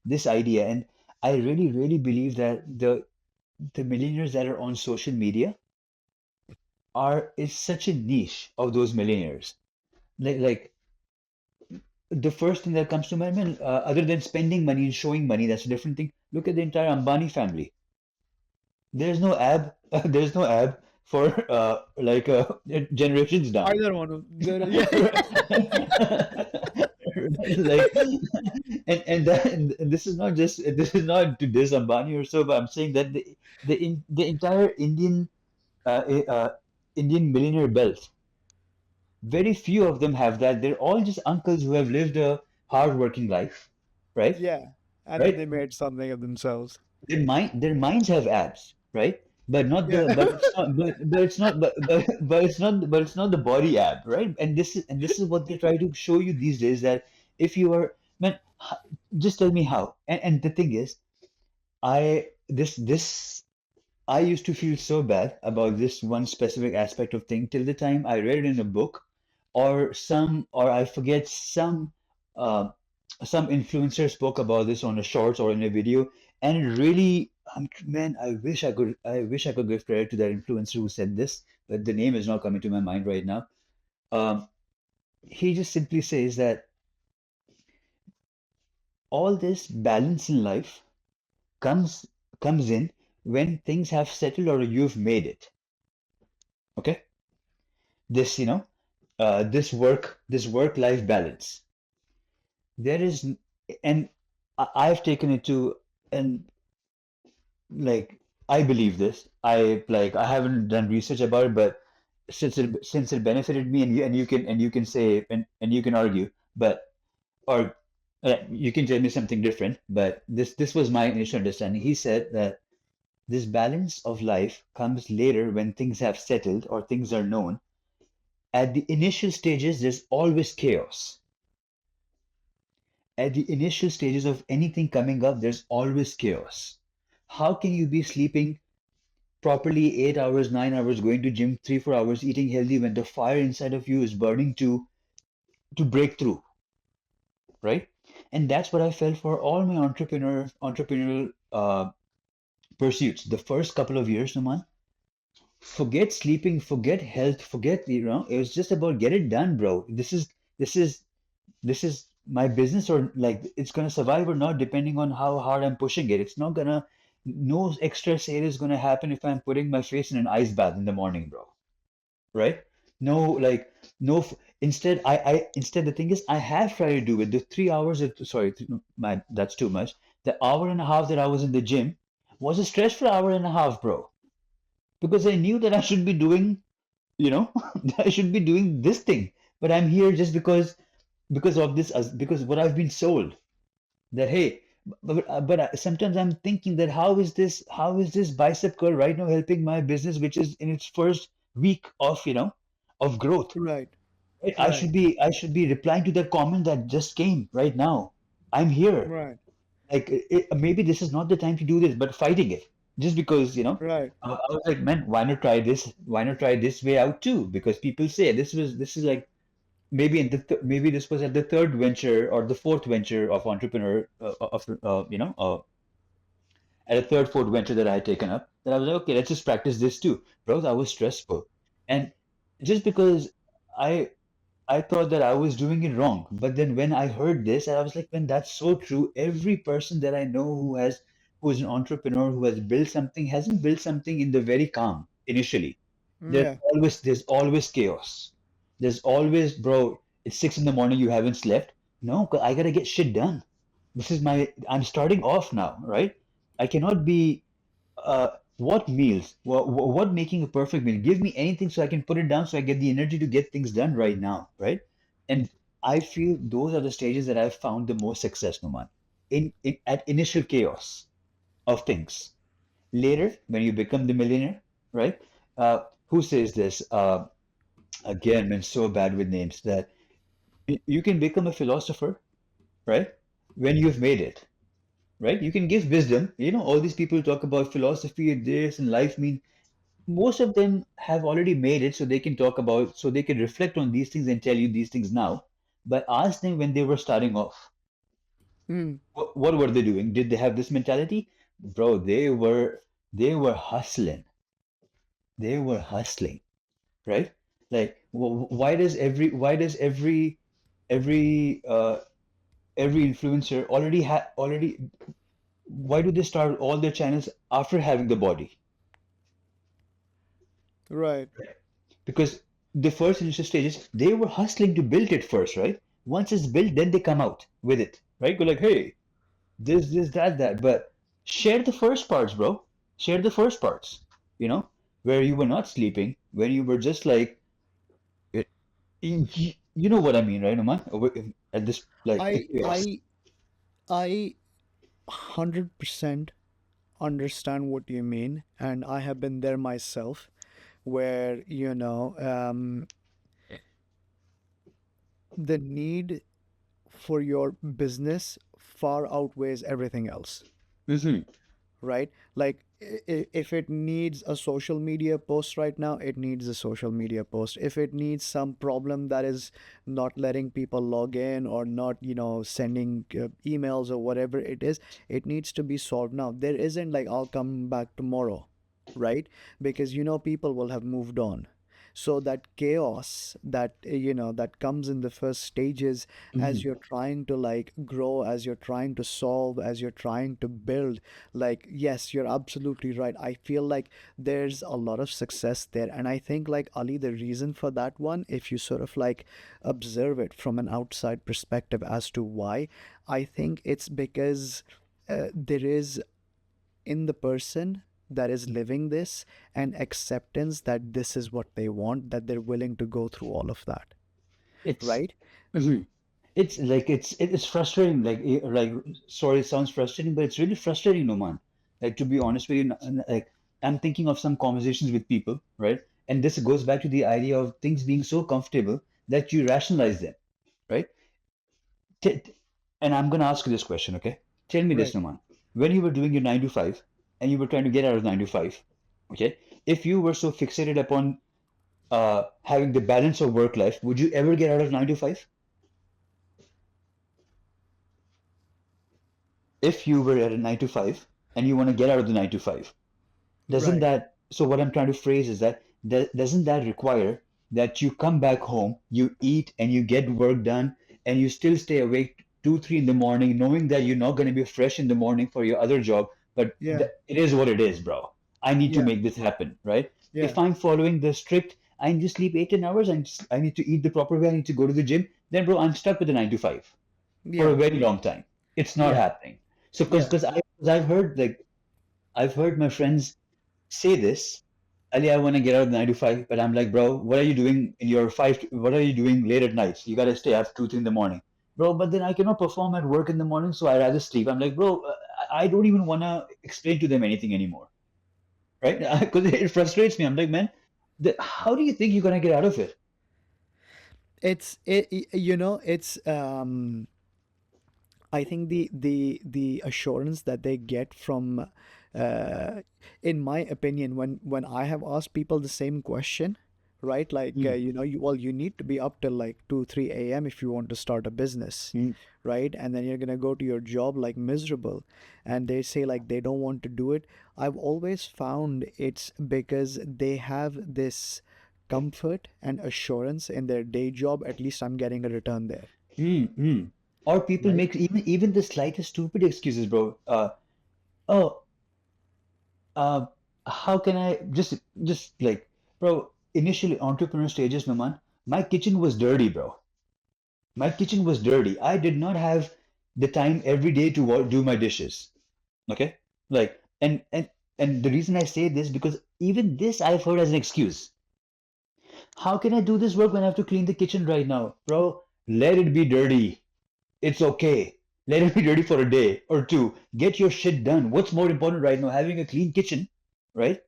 Speaker 1: this idea. And I really, really believe that the millionaires that are on social media are is such a niche of those millionaires. Like the first thing that comes to my mind, other than spending money and showing money, that's a different thing. Look at the entire Ambani family. There's no ab, there's no ab for like generations down.
Speaker 2: Either one of there. Yeah.
Speaker 1: Like, and this is not just, this is not to diss Ambani or so, but I'm saying that the entire Indian millionaire belt, very few of them have that. They're all just uncles who have lived a hard working life, right?
Speaker 2: Yeah. And then
Speaker 1: Right?
Speaker 2: they made something of themselves.
Speaker 1: Their minds have abs, right? But not
Speaker 2: Yeah.
Speaker 1: the but it's not but it's not but it's not the body ab, right? And this is what they try to show you these days, that if you are, man, just tell me how. And the thing is, this I used to feel so bad about this one specific aspect of thing till the time I read it in a book, or I forget, uh, some influencer spoke about this on a shorts or in a video, and it really, man, I wish I could give credit to that influencer who said this, but the name is not coming to my mind right now. Um, he just simply says that all this balance in life comes comes in when things have settled or you've made it. Okay, this this work life balance, there is and I've taken it to, and like, I believe this, I haven't done research about it, but since it benefited me, and you can say, and you can argue, but, or you can tell me something different, but this was my initial understanding. He said that this balance of life comes later when things have settled or things are known. At the initial stages, there's always chaos. At the initial stages of anything coming up, there's always chaos. How can you be sleeping properly 8 hours, 9 hours, going to gym 3, 4 hours, eating healthy when the fire inside of you is burning to break through, right? And that's what I felt for all my entrepreneurial pursuits. The first couple of years, Naman, forget sleeping, forget health, forget, it was just about get it done, bro. This is my business, or like it's gonna survive or not, depending on how hard I'm pushing it. It's not gonna, no extra sale is gonna happen if I'm putting my face in an ice bath in the morning, bro. Right? No, like, no. Instead, the thing is, I have tried to do it. The 3 hours of, sorry, my that's too much. The hour and a half that I was in the gym was a stressful hour and a half, bro, because I knew that I should be doing, you know, I should be doing this thing, but I'm here just because of this, because what I've been sold, that, hey, but sometimes I'm thinking that how is this bicep curl right now helping my business, which is in its first week of growth,
Speaker 2: Right.
Speaker 1: right? I
Speaker 2: Right.
Speaker 1: should be I should be replying to that comment that just came right now. I'm here.
Speaker 2: Right.
Speaker 1: Like, maybe this is not the time to do this, but fighting it just because,
Speaker 2: Right.
Speaker 1: I was like, man, why not try this? Why not try this way out too? Because people say this is like, maybe this was at the third venture or the fourth venture of entrepreneur, of at a third, fourth venture that I had taken up, that I was like, okay, let's just practice this too. Bro, that was stressful. And just because I I thought that I was doing it wrong. But then when I heard this, I was like, man, that's so true. Every person that I know who is an entrepreneur, who has built something, hasn't built something in the very calm initially. There's
Speaker 2: Yeah.
Speaker 1: there's always chaos. There's always, bro, it's 6 in the morning, you haven't slept. No, 'cause I gotta get shit done. This is my, I'm starting off now, right? I cannot be, what meals? What making a perfect meal? Give me anything so I can put it down so I get the energy to get things done right now, right? And I feel those are the stages that I've found the most success, Numan. In at initial chaos of things. Later, when you become the millionaire, right? Who says this? Again, I'm so bad with names that you can become a philosopher, right? When you've made it, right? You can give wisdom. You know, all these people talk about philosophy and this and life mean most of them have already made it so they can talk about, so they can reflect on these things and tell you these things now. But ask them when they were starting off,
Speaker 2: Mm,
Speaker 1: what were they doing? Did they have this mentality? Bro, they were hustling. They were hustling, right? Like, why does every influencer already why do they start all their channels after having the body?
Speaker 2: right.
Speaker 1: Because the first initial stages, they were hustling to build it first, right? Once it's built, then they come out with it, right? Go like, hey, this, that. But share the first parts, bro. Share the first parts, you know, where you were not sleeping, where you were just like, it, you know what I mean, right, Oman? At this, like, the
Speaker 2: I
Speaker 1: chaos.
Speaker 2: I I 100% understand what you mean, and I have been there myself, where the need for your business far outweighs everything else,
Speaker 1: Hmm.
Speaker 2: right? Like if it needs a social media post right now, it needs a social media post. If it needs some problem that is not letting people log in or not, sending emails or whatever it is, it needs to be solved now. There isn't like I'll come back tomorrow, right? Because people will have moved on. So that chaos that that comes in the first stages, as
Speaker 1: Hmm.
Speaker 2: you're trying to like grow, as you're trying to solve, as you're trying to build, like, yes, you're absolutely right. I feel like there's a lot of success there. And I think, like, Ali, the reason for that one, if you sort of like observe it from an outside perspective as to why, I think it's because there is in the person that is living this and acceptance that this is what they want, that they're willing to go through all of that,
Speaker 1: It's
Speaker 2: right?
Speaker 1: Mhm. It's like it's frustrating. Like, sorry, it sounds frustrating, but it's really frustrating, no man. Like, to be honest with you, like, I'm thinking of some conversations with people, right? And this goes back to the idea of things being so comfortable that you rationalize them, right? T- t- and I'm gonna ask you this question, okay? Tell me this,
Speaker 2: Right.
Speaker 1: Numan. When you were doing your 9 to 5 and you were trying to get out of 9 to 5, okay? If you were so fixated upon having the balance of work life, would you ever get out of 9 to 5? If you were at a 9 to 5 and you want to get out of the 9 to 5, doesn't
Speaker 2: Right.
Speaker 1: that, so what I'm trying to phrase is that, doesn't that require that you come back home, you eat and you get work done, and you still stay awake 2, 3 in the morning, knowing that you're not going to be fresh in the morning for your other job, but
Speaker 2: Yeah.
Speaker 1: it is what it is, bro. I need to
Speaker 2: Yeah.
Speaker 1: make this happen, right?
Speaker 2: Yeah.
Speaker 1: If I'm following the strict, I need to sleep 8, 10 hours, and I need to eat the proper way, I need to go to the gym, then, bro, I'm stuck with the 9 to 5 for a
Speaker 2: Yeah.
Speaker 1: very long time. It's not
Speaker 2: Yeah.
Speaker 1: happening. So,
Speaker 2: Yeah.
Speaker 1: I've heard, like, I've heard my friends say this, Ali, I want to get out of 9 to 5, but I'm like, bro, what are you doing in your five? What are you doing late at nights? You gotta stay up 2, 3 in the morning, bro. But then I cannot perform at work in the morning, so I rather sleep. I'm like, bro, I don't even want to explain to them anything anymore, right? Because it frustrates me. I'm like, man, how do you think you're gonna get out of it?
Speaker 2: It's I think the assurance that they get from, uh, in my opinion, when I have asked people the same question, right? Like,
Speaker 1: Mm,
Speaker 2: you need to be up till like 2 3 a.m. if you want to start a business,
Speaker 1: mm,
Speaker 2: right? And then you're gonna go to your job like miserable, and they say like they don't want to do it. I've always found it's because they have this comfort and assurance in their day job. At least I'm getting a return there,
Speaker 1: mm. Or people
Speaker 2: right?
Speaker 1: make even the slightest stupid excuses, bro. Oh, uh, how can I just like, bro, initially entrepreneur stages, Naman, my kitchen was dirty, bro. My kitchen was dirty. I did not have. the time every day to do my dishes. Okay, like and the reason I say this because even this I've heard as an excuse. How can I do this work when I have to clean the kitchen right now, bro? Let it be dirty. It's okay. Let it be dirty for a day or two. Get your shit done. What's more important right now, having a clean kitchen, right?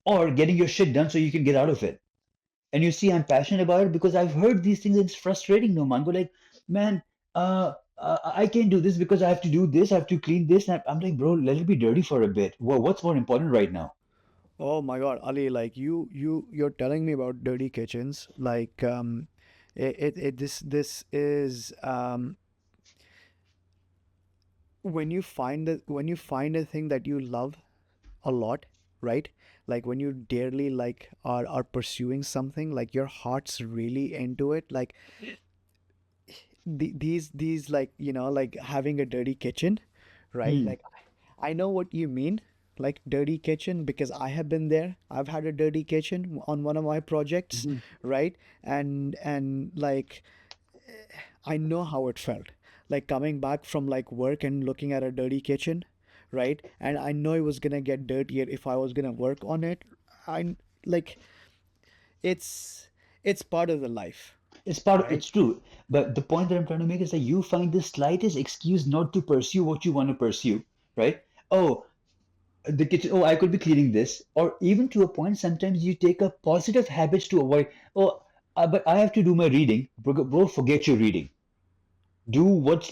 Speaker 1: Or getting your shit done so you can get out of it. And you see, I'm passionate about it because I've heard these things. It's frustrating, no man. Go like, man, I can't do this because I have to do this. I have to clean this. And I'm like, bro, let it be dirty for a bit. What's more important right now?
Speaker 2: Oh my God, Ali, like you're telling me about dirty kitchens. Like this is when you find a thing that you love a lot, right? Like when you dearly like are pursuing something, like your heart's really into it. Like these like like having a dirty kitchen, right?
Speaker 1: Hmm.
Speaker 2: Like I know what you mean, like dirty kitchen, because I have been there. I've had a dirty kitchen on one of my projects,
Speaker 1: Hmm.
Speaker 2: right? And like I know how it felt. Like coming back from like work and looking at a dirty kitchen, right? And I know it was gonna get dirtier if I was gonna work on it. I like it's it's part of the life, right?
Speaker 1: It's true. But the point that I'm trying to make is that you find the slightest excuse not to pursue what you want to pursue, right? Oh, the kitchen, oh, I could be cleaning this. Or even to a point, sometimes you take up positive habits to avoid, oh, but I have to do my reading. Bro, forget your reading. Do what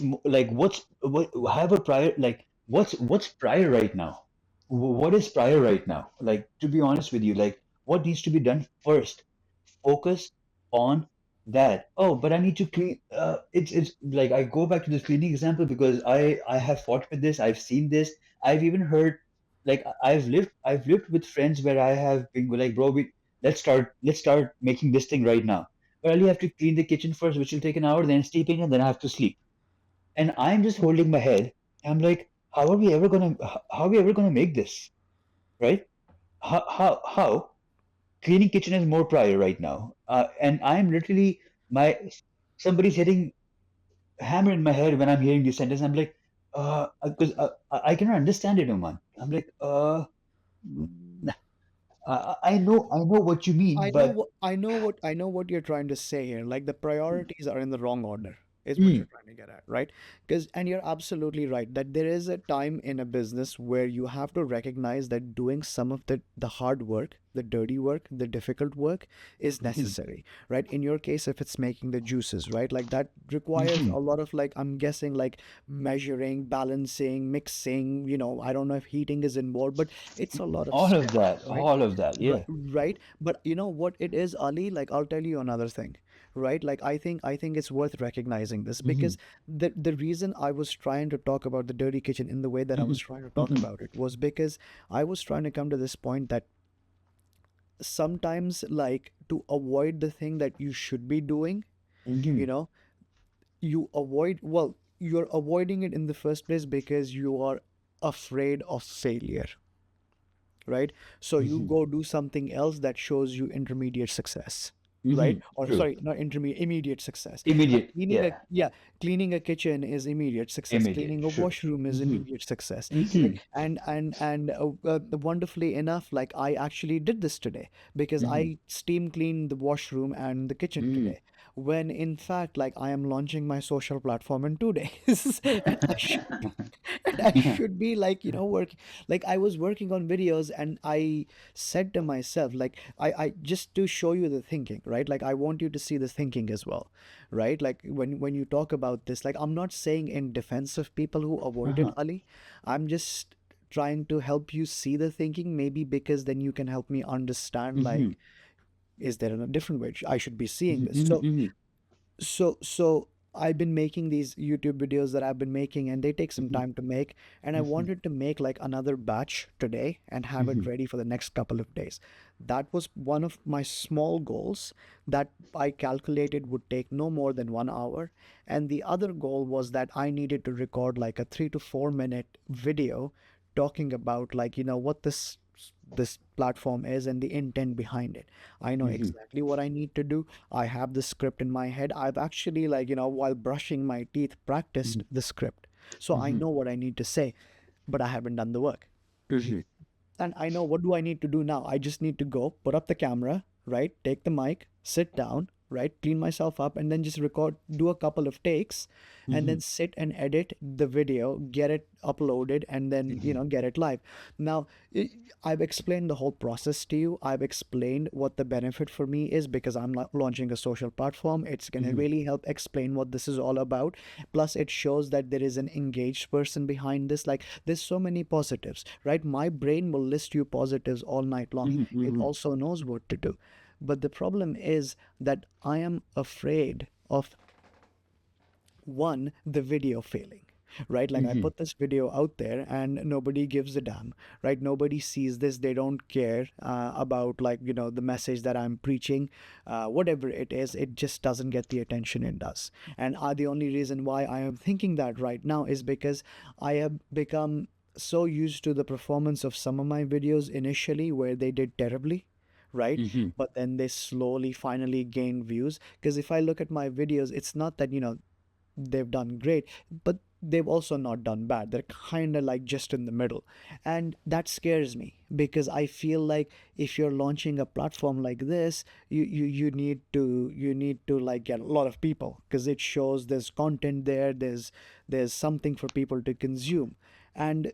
Speaker 1: have a prior like what's prior right now. What is prior right now, like, to be honest with you, like, what needs to be done first? Focus on that. Oh, but I need to clean. It's like I go back to this cleaning example because I have fought with this. I've seen this. I've even heard, like, I've lived with friends where I have been like, bro, let's start making this thing right now. But I only have to clean the kitchen first, which will take an hour, then sleeping, and then I have to sleep. And I'm just holding my head. I'm like, how are we ever gonna make this, right? How? Cleaning kitchen is more prior right now, and I'm literally my somebody's hitting hammer in my head when I'm hearing this sentence. I'm like, because I cannot understand it, Oman. I'm like, nah, I know what you mean, but
Speaker 2: I know what you're trying to say here. Like the priorities are in the wrong order, is what
Speaker 1: mm,
Speaker 2: you're trying to get at, right? Because and you're absolutely right that there is a time in a business where you have to recognize that doing some of the hard work, the dirty work, the difficult work is
Speaker 1: mhm,
Speaker 2: necessary, right? In your case, if it's making the juices, right? Like that requires
Speaker 1: mhm.
Speaker 2: a lot of like I'm guessing like measuring, balancing, mixing, I don't know if heating is involved, but it's a lot of
Speaker 1: All of
Speaker 2: steps,
Speaker 1: that,
Speaker 2: right?
Speaker 1: all of that, yeah.
Speaker 2: Right, but you know what it is, Ali? Like I'll tell you another thing, right? Like I think it's worth recognizing this
Speaker 1: Hmm.
Speaker 2: because the reason I was trying to talk about the dirty kitchen in the way that I
Speaker 1: Hmm.
Speaker 2: was trying to talk
Speaker 1: Hmm.
Speaker 2: about it was because I was trying to come to this point that sometimes, like, to avoid the thing that you should be doing, you
Speaker 1: Hmm.
Speaker 2: know you avoid, well, you're avoiding it in the first place because you are afraid of failure, right? So you
Speaker 1: Hmm.
Speaker 2: go do something else that shows you intermediate success, right?
Speaker 1: Hmm.
Speaker 2: Or
Speaker 1: True.
Speaker 2: sorry, not intermediate, immediate success. Like
Speaker 1: Immediate,
Speaker 2: cleaning a
Speaker 1: yeah.
Speaker 2: yeah, cleaning a kitchen is immediate success.
Speaker 1: Immediate,
Speaker 2: Cleaning a
Speaker 1: true.
Speaker 2: washroom is
Speaker 1: Hmm.
Speaker 2: immediate success.
Speaker 1: Hmm.
Speaker 2: Like wonderfully enough, like I actually did this today because
Speaker 1: Hmm.
Speaker 2: I steam cleaned the washroom and the kitchen
Speaker 1: Hmm.
Speaker 2: today. When in fact, like I am launching my social platform in 2 days, and I should be, and I should be like working, like I was working on videos, and I said to myself, like I just to show you the thinking, right? Like I want you to see the thinking as well, right? Like when you talk about this, like I'm not saying in defense of people who avoid it,
Speaker 1: Uh-huh.
Speaker 2: Ali. I'm just trying to help you see the thinking, maybe because then you can help me understand,
Speaker 1: Hmm.
Speaker 2: like, is there a different way I should be seeing this?
Speaker 1: Hmm.
Speaker 2: So
Speaker 1: Hmm.
Speaker 2: so I've been making these YouTube videos that I've been making, and they take some
Speaker 1: Hmm.
Speaker 2: time to make. And I
Speaker 1: Hmm.
Speaker 2: wanted to make like another batch today and have it
Speaker 1: Hmm.
Speaker 2: ready for the next couple of days. That was one of my small goals that I calculated would take no more than 1 hour. And the other goal was that I needed to record like a 3 to 4 minute video talking about, like, what this platform is and the intent behind it. I know
Speaker 1: Hmm.
Speaker 2: exactly what I need to do. I have the script in my head. I've actually, like, while brushing my teeth,
Speaker 1: Hmm.
Speaker 2: practiced the script. So I
Speaker 1: mhm,
Speaker 2: know what I need to say, but I haven't done the work.
Speaker 1: mhm,
Speaker 2: And I know, what do I need to do now? I just need to go put up the camera, right? Take the mic, sit down, right? Clean myself up, and then just record, do a couple of takes, and then
Speaker 1: mhm,
Speaker 2: sit and edit the video, get it uploaded, and then,
Speaker 1: mhm,
Speaker 2: get it live. Now, I've explained the whole process to you. I've explained what the benefit for me is because I'm launching a social platform. It's going to
Speaker 1: mhm,
Speaker 2: really help explain what this is all about. Plus, it shows that there is an engaged person behind this. Like, there's so many positives, right? My brain will list you positives all night long.
Speaker 1: mhm,
Speaker 2: It
Speaker 1: mhm,
Speaker 2: also knows what to do. But the problem is that I am afraid of, one, the video failing, right? Like, I
Speaker 1: mhm,
Speaker 2: put this video out there and nobody gives a damn, right? Nobody sees this. They don't care about, like, the message that I'm preaching. Whatever it is, it just doesn't get the attention it does. And the only reason why I am thinking that right now is because I have become so used to the performance of some of my videos initially where they did terribly, right?
Speaker 1: mhm,
Speaker 2: But then they slowly finally gained views. Because if I look at my videos, it's not that, they've done great, but they've also not done bad. They're kind of like just in the middle. And that scares me because I feel like if you're launching a platform like this, you need to like get a lot of people because it shows there's content there, there's something for people to consume. And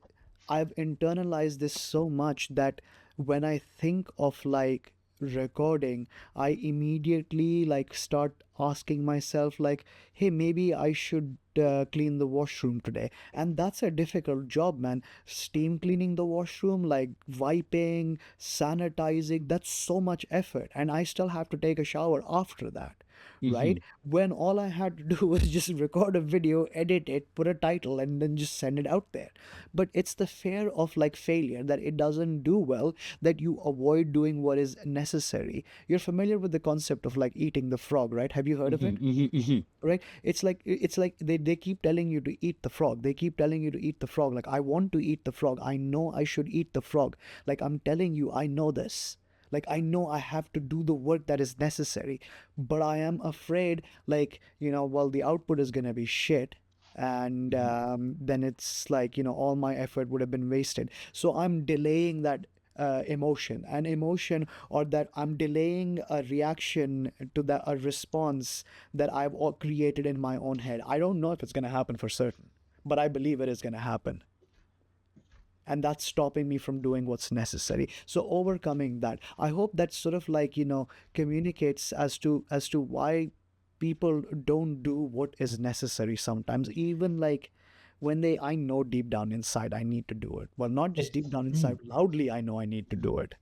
Speaker 2: I've internalized this so much that when I think of like recording, I immediately like start asking myself like, hey, maybe I should clean the washroom today. And that's a difficult job, man. Steam cleaning the washroom, like wiping, sanitizing, that's so much effort. And I still have to take a shower after that, right?
Speaker 1: mhm,
Speaker 2: When all I had to do was just record a video, edit it, put a title, and then just send it out there. But it's the fear of like failure, that it doesn't do well, that you avoid doing what is necessary. You're familiar with the concept of like eating the frog, right? Have you heard of it?
Speaker 1: mhm, mhm, mhm,
Speaker 2: Right, it's like they keep telling you to eat the frog. They keep telling you to eat the frog. Like, I want to eat the frog. I know I should eat the frog. Like, I'm telling you, I know this. Like, I know I have to do the work that is necessary, but I am afraid, like, well, the output is gonna be shit. And
Speaker 1: mhm,
Speaker 2: then it's like, all my effort would have been wasted. So I'm delaying that emotion, or that I'm delaying a reaction to that, a response that I've all created in my own head. I don't know if it's going to happen for certain, but I believe it is going to happen. And that's stopping me from doing what's necessary. So overcoming that, I hope that sort of like, communicates as to why people don't do what is necessary sometimes, even like when I know deep down inside I need to do it. Well, not just deep
Speaker 1: It's
Speaker 2: down inside,
Speaker 1: mm.
Speaker 2: loudly I know I need to do it.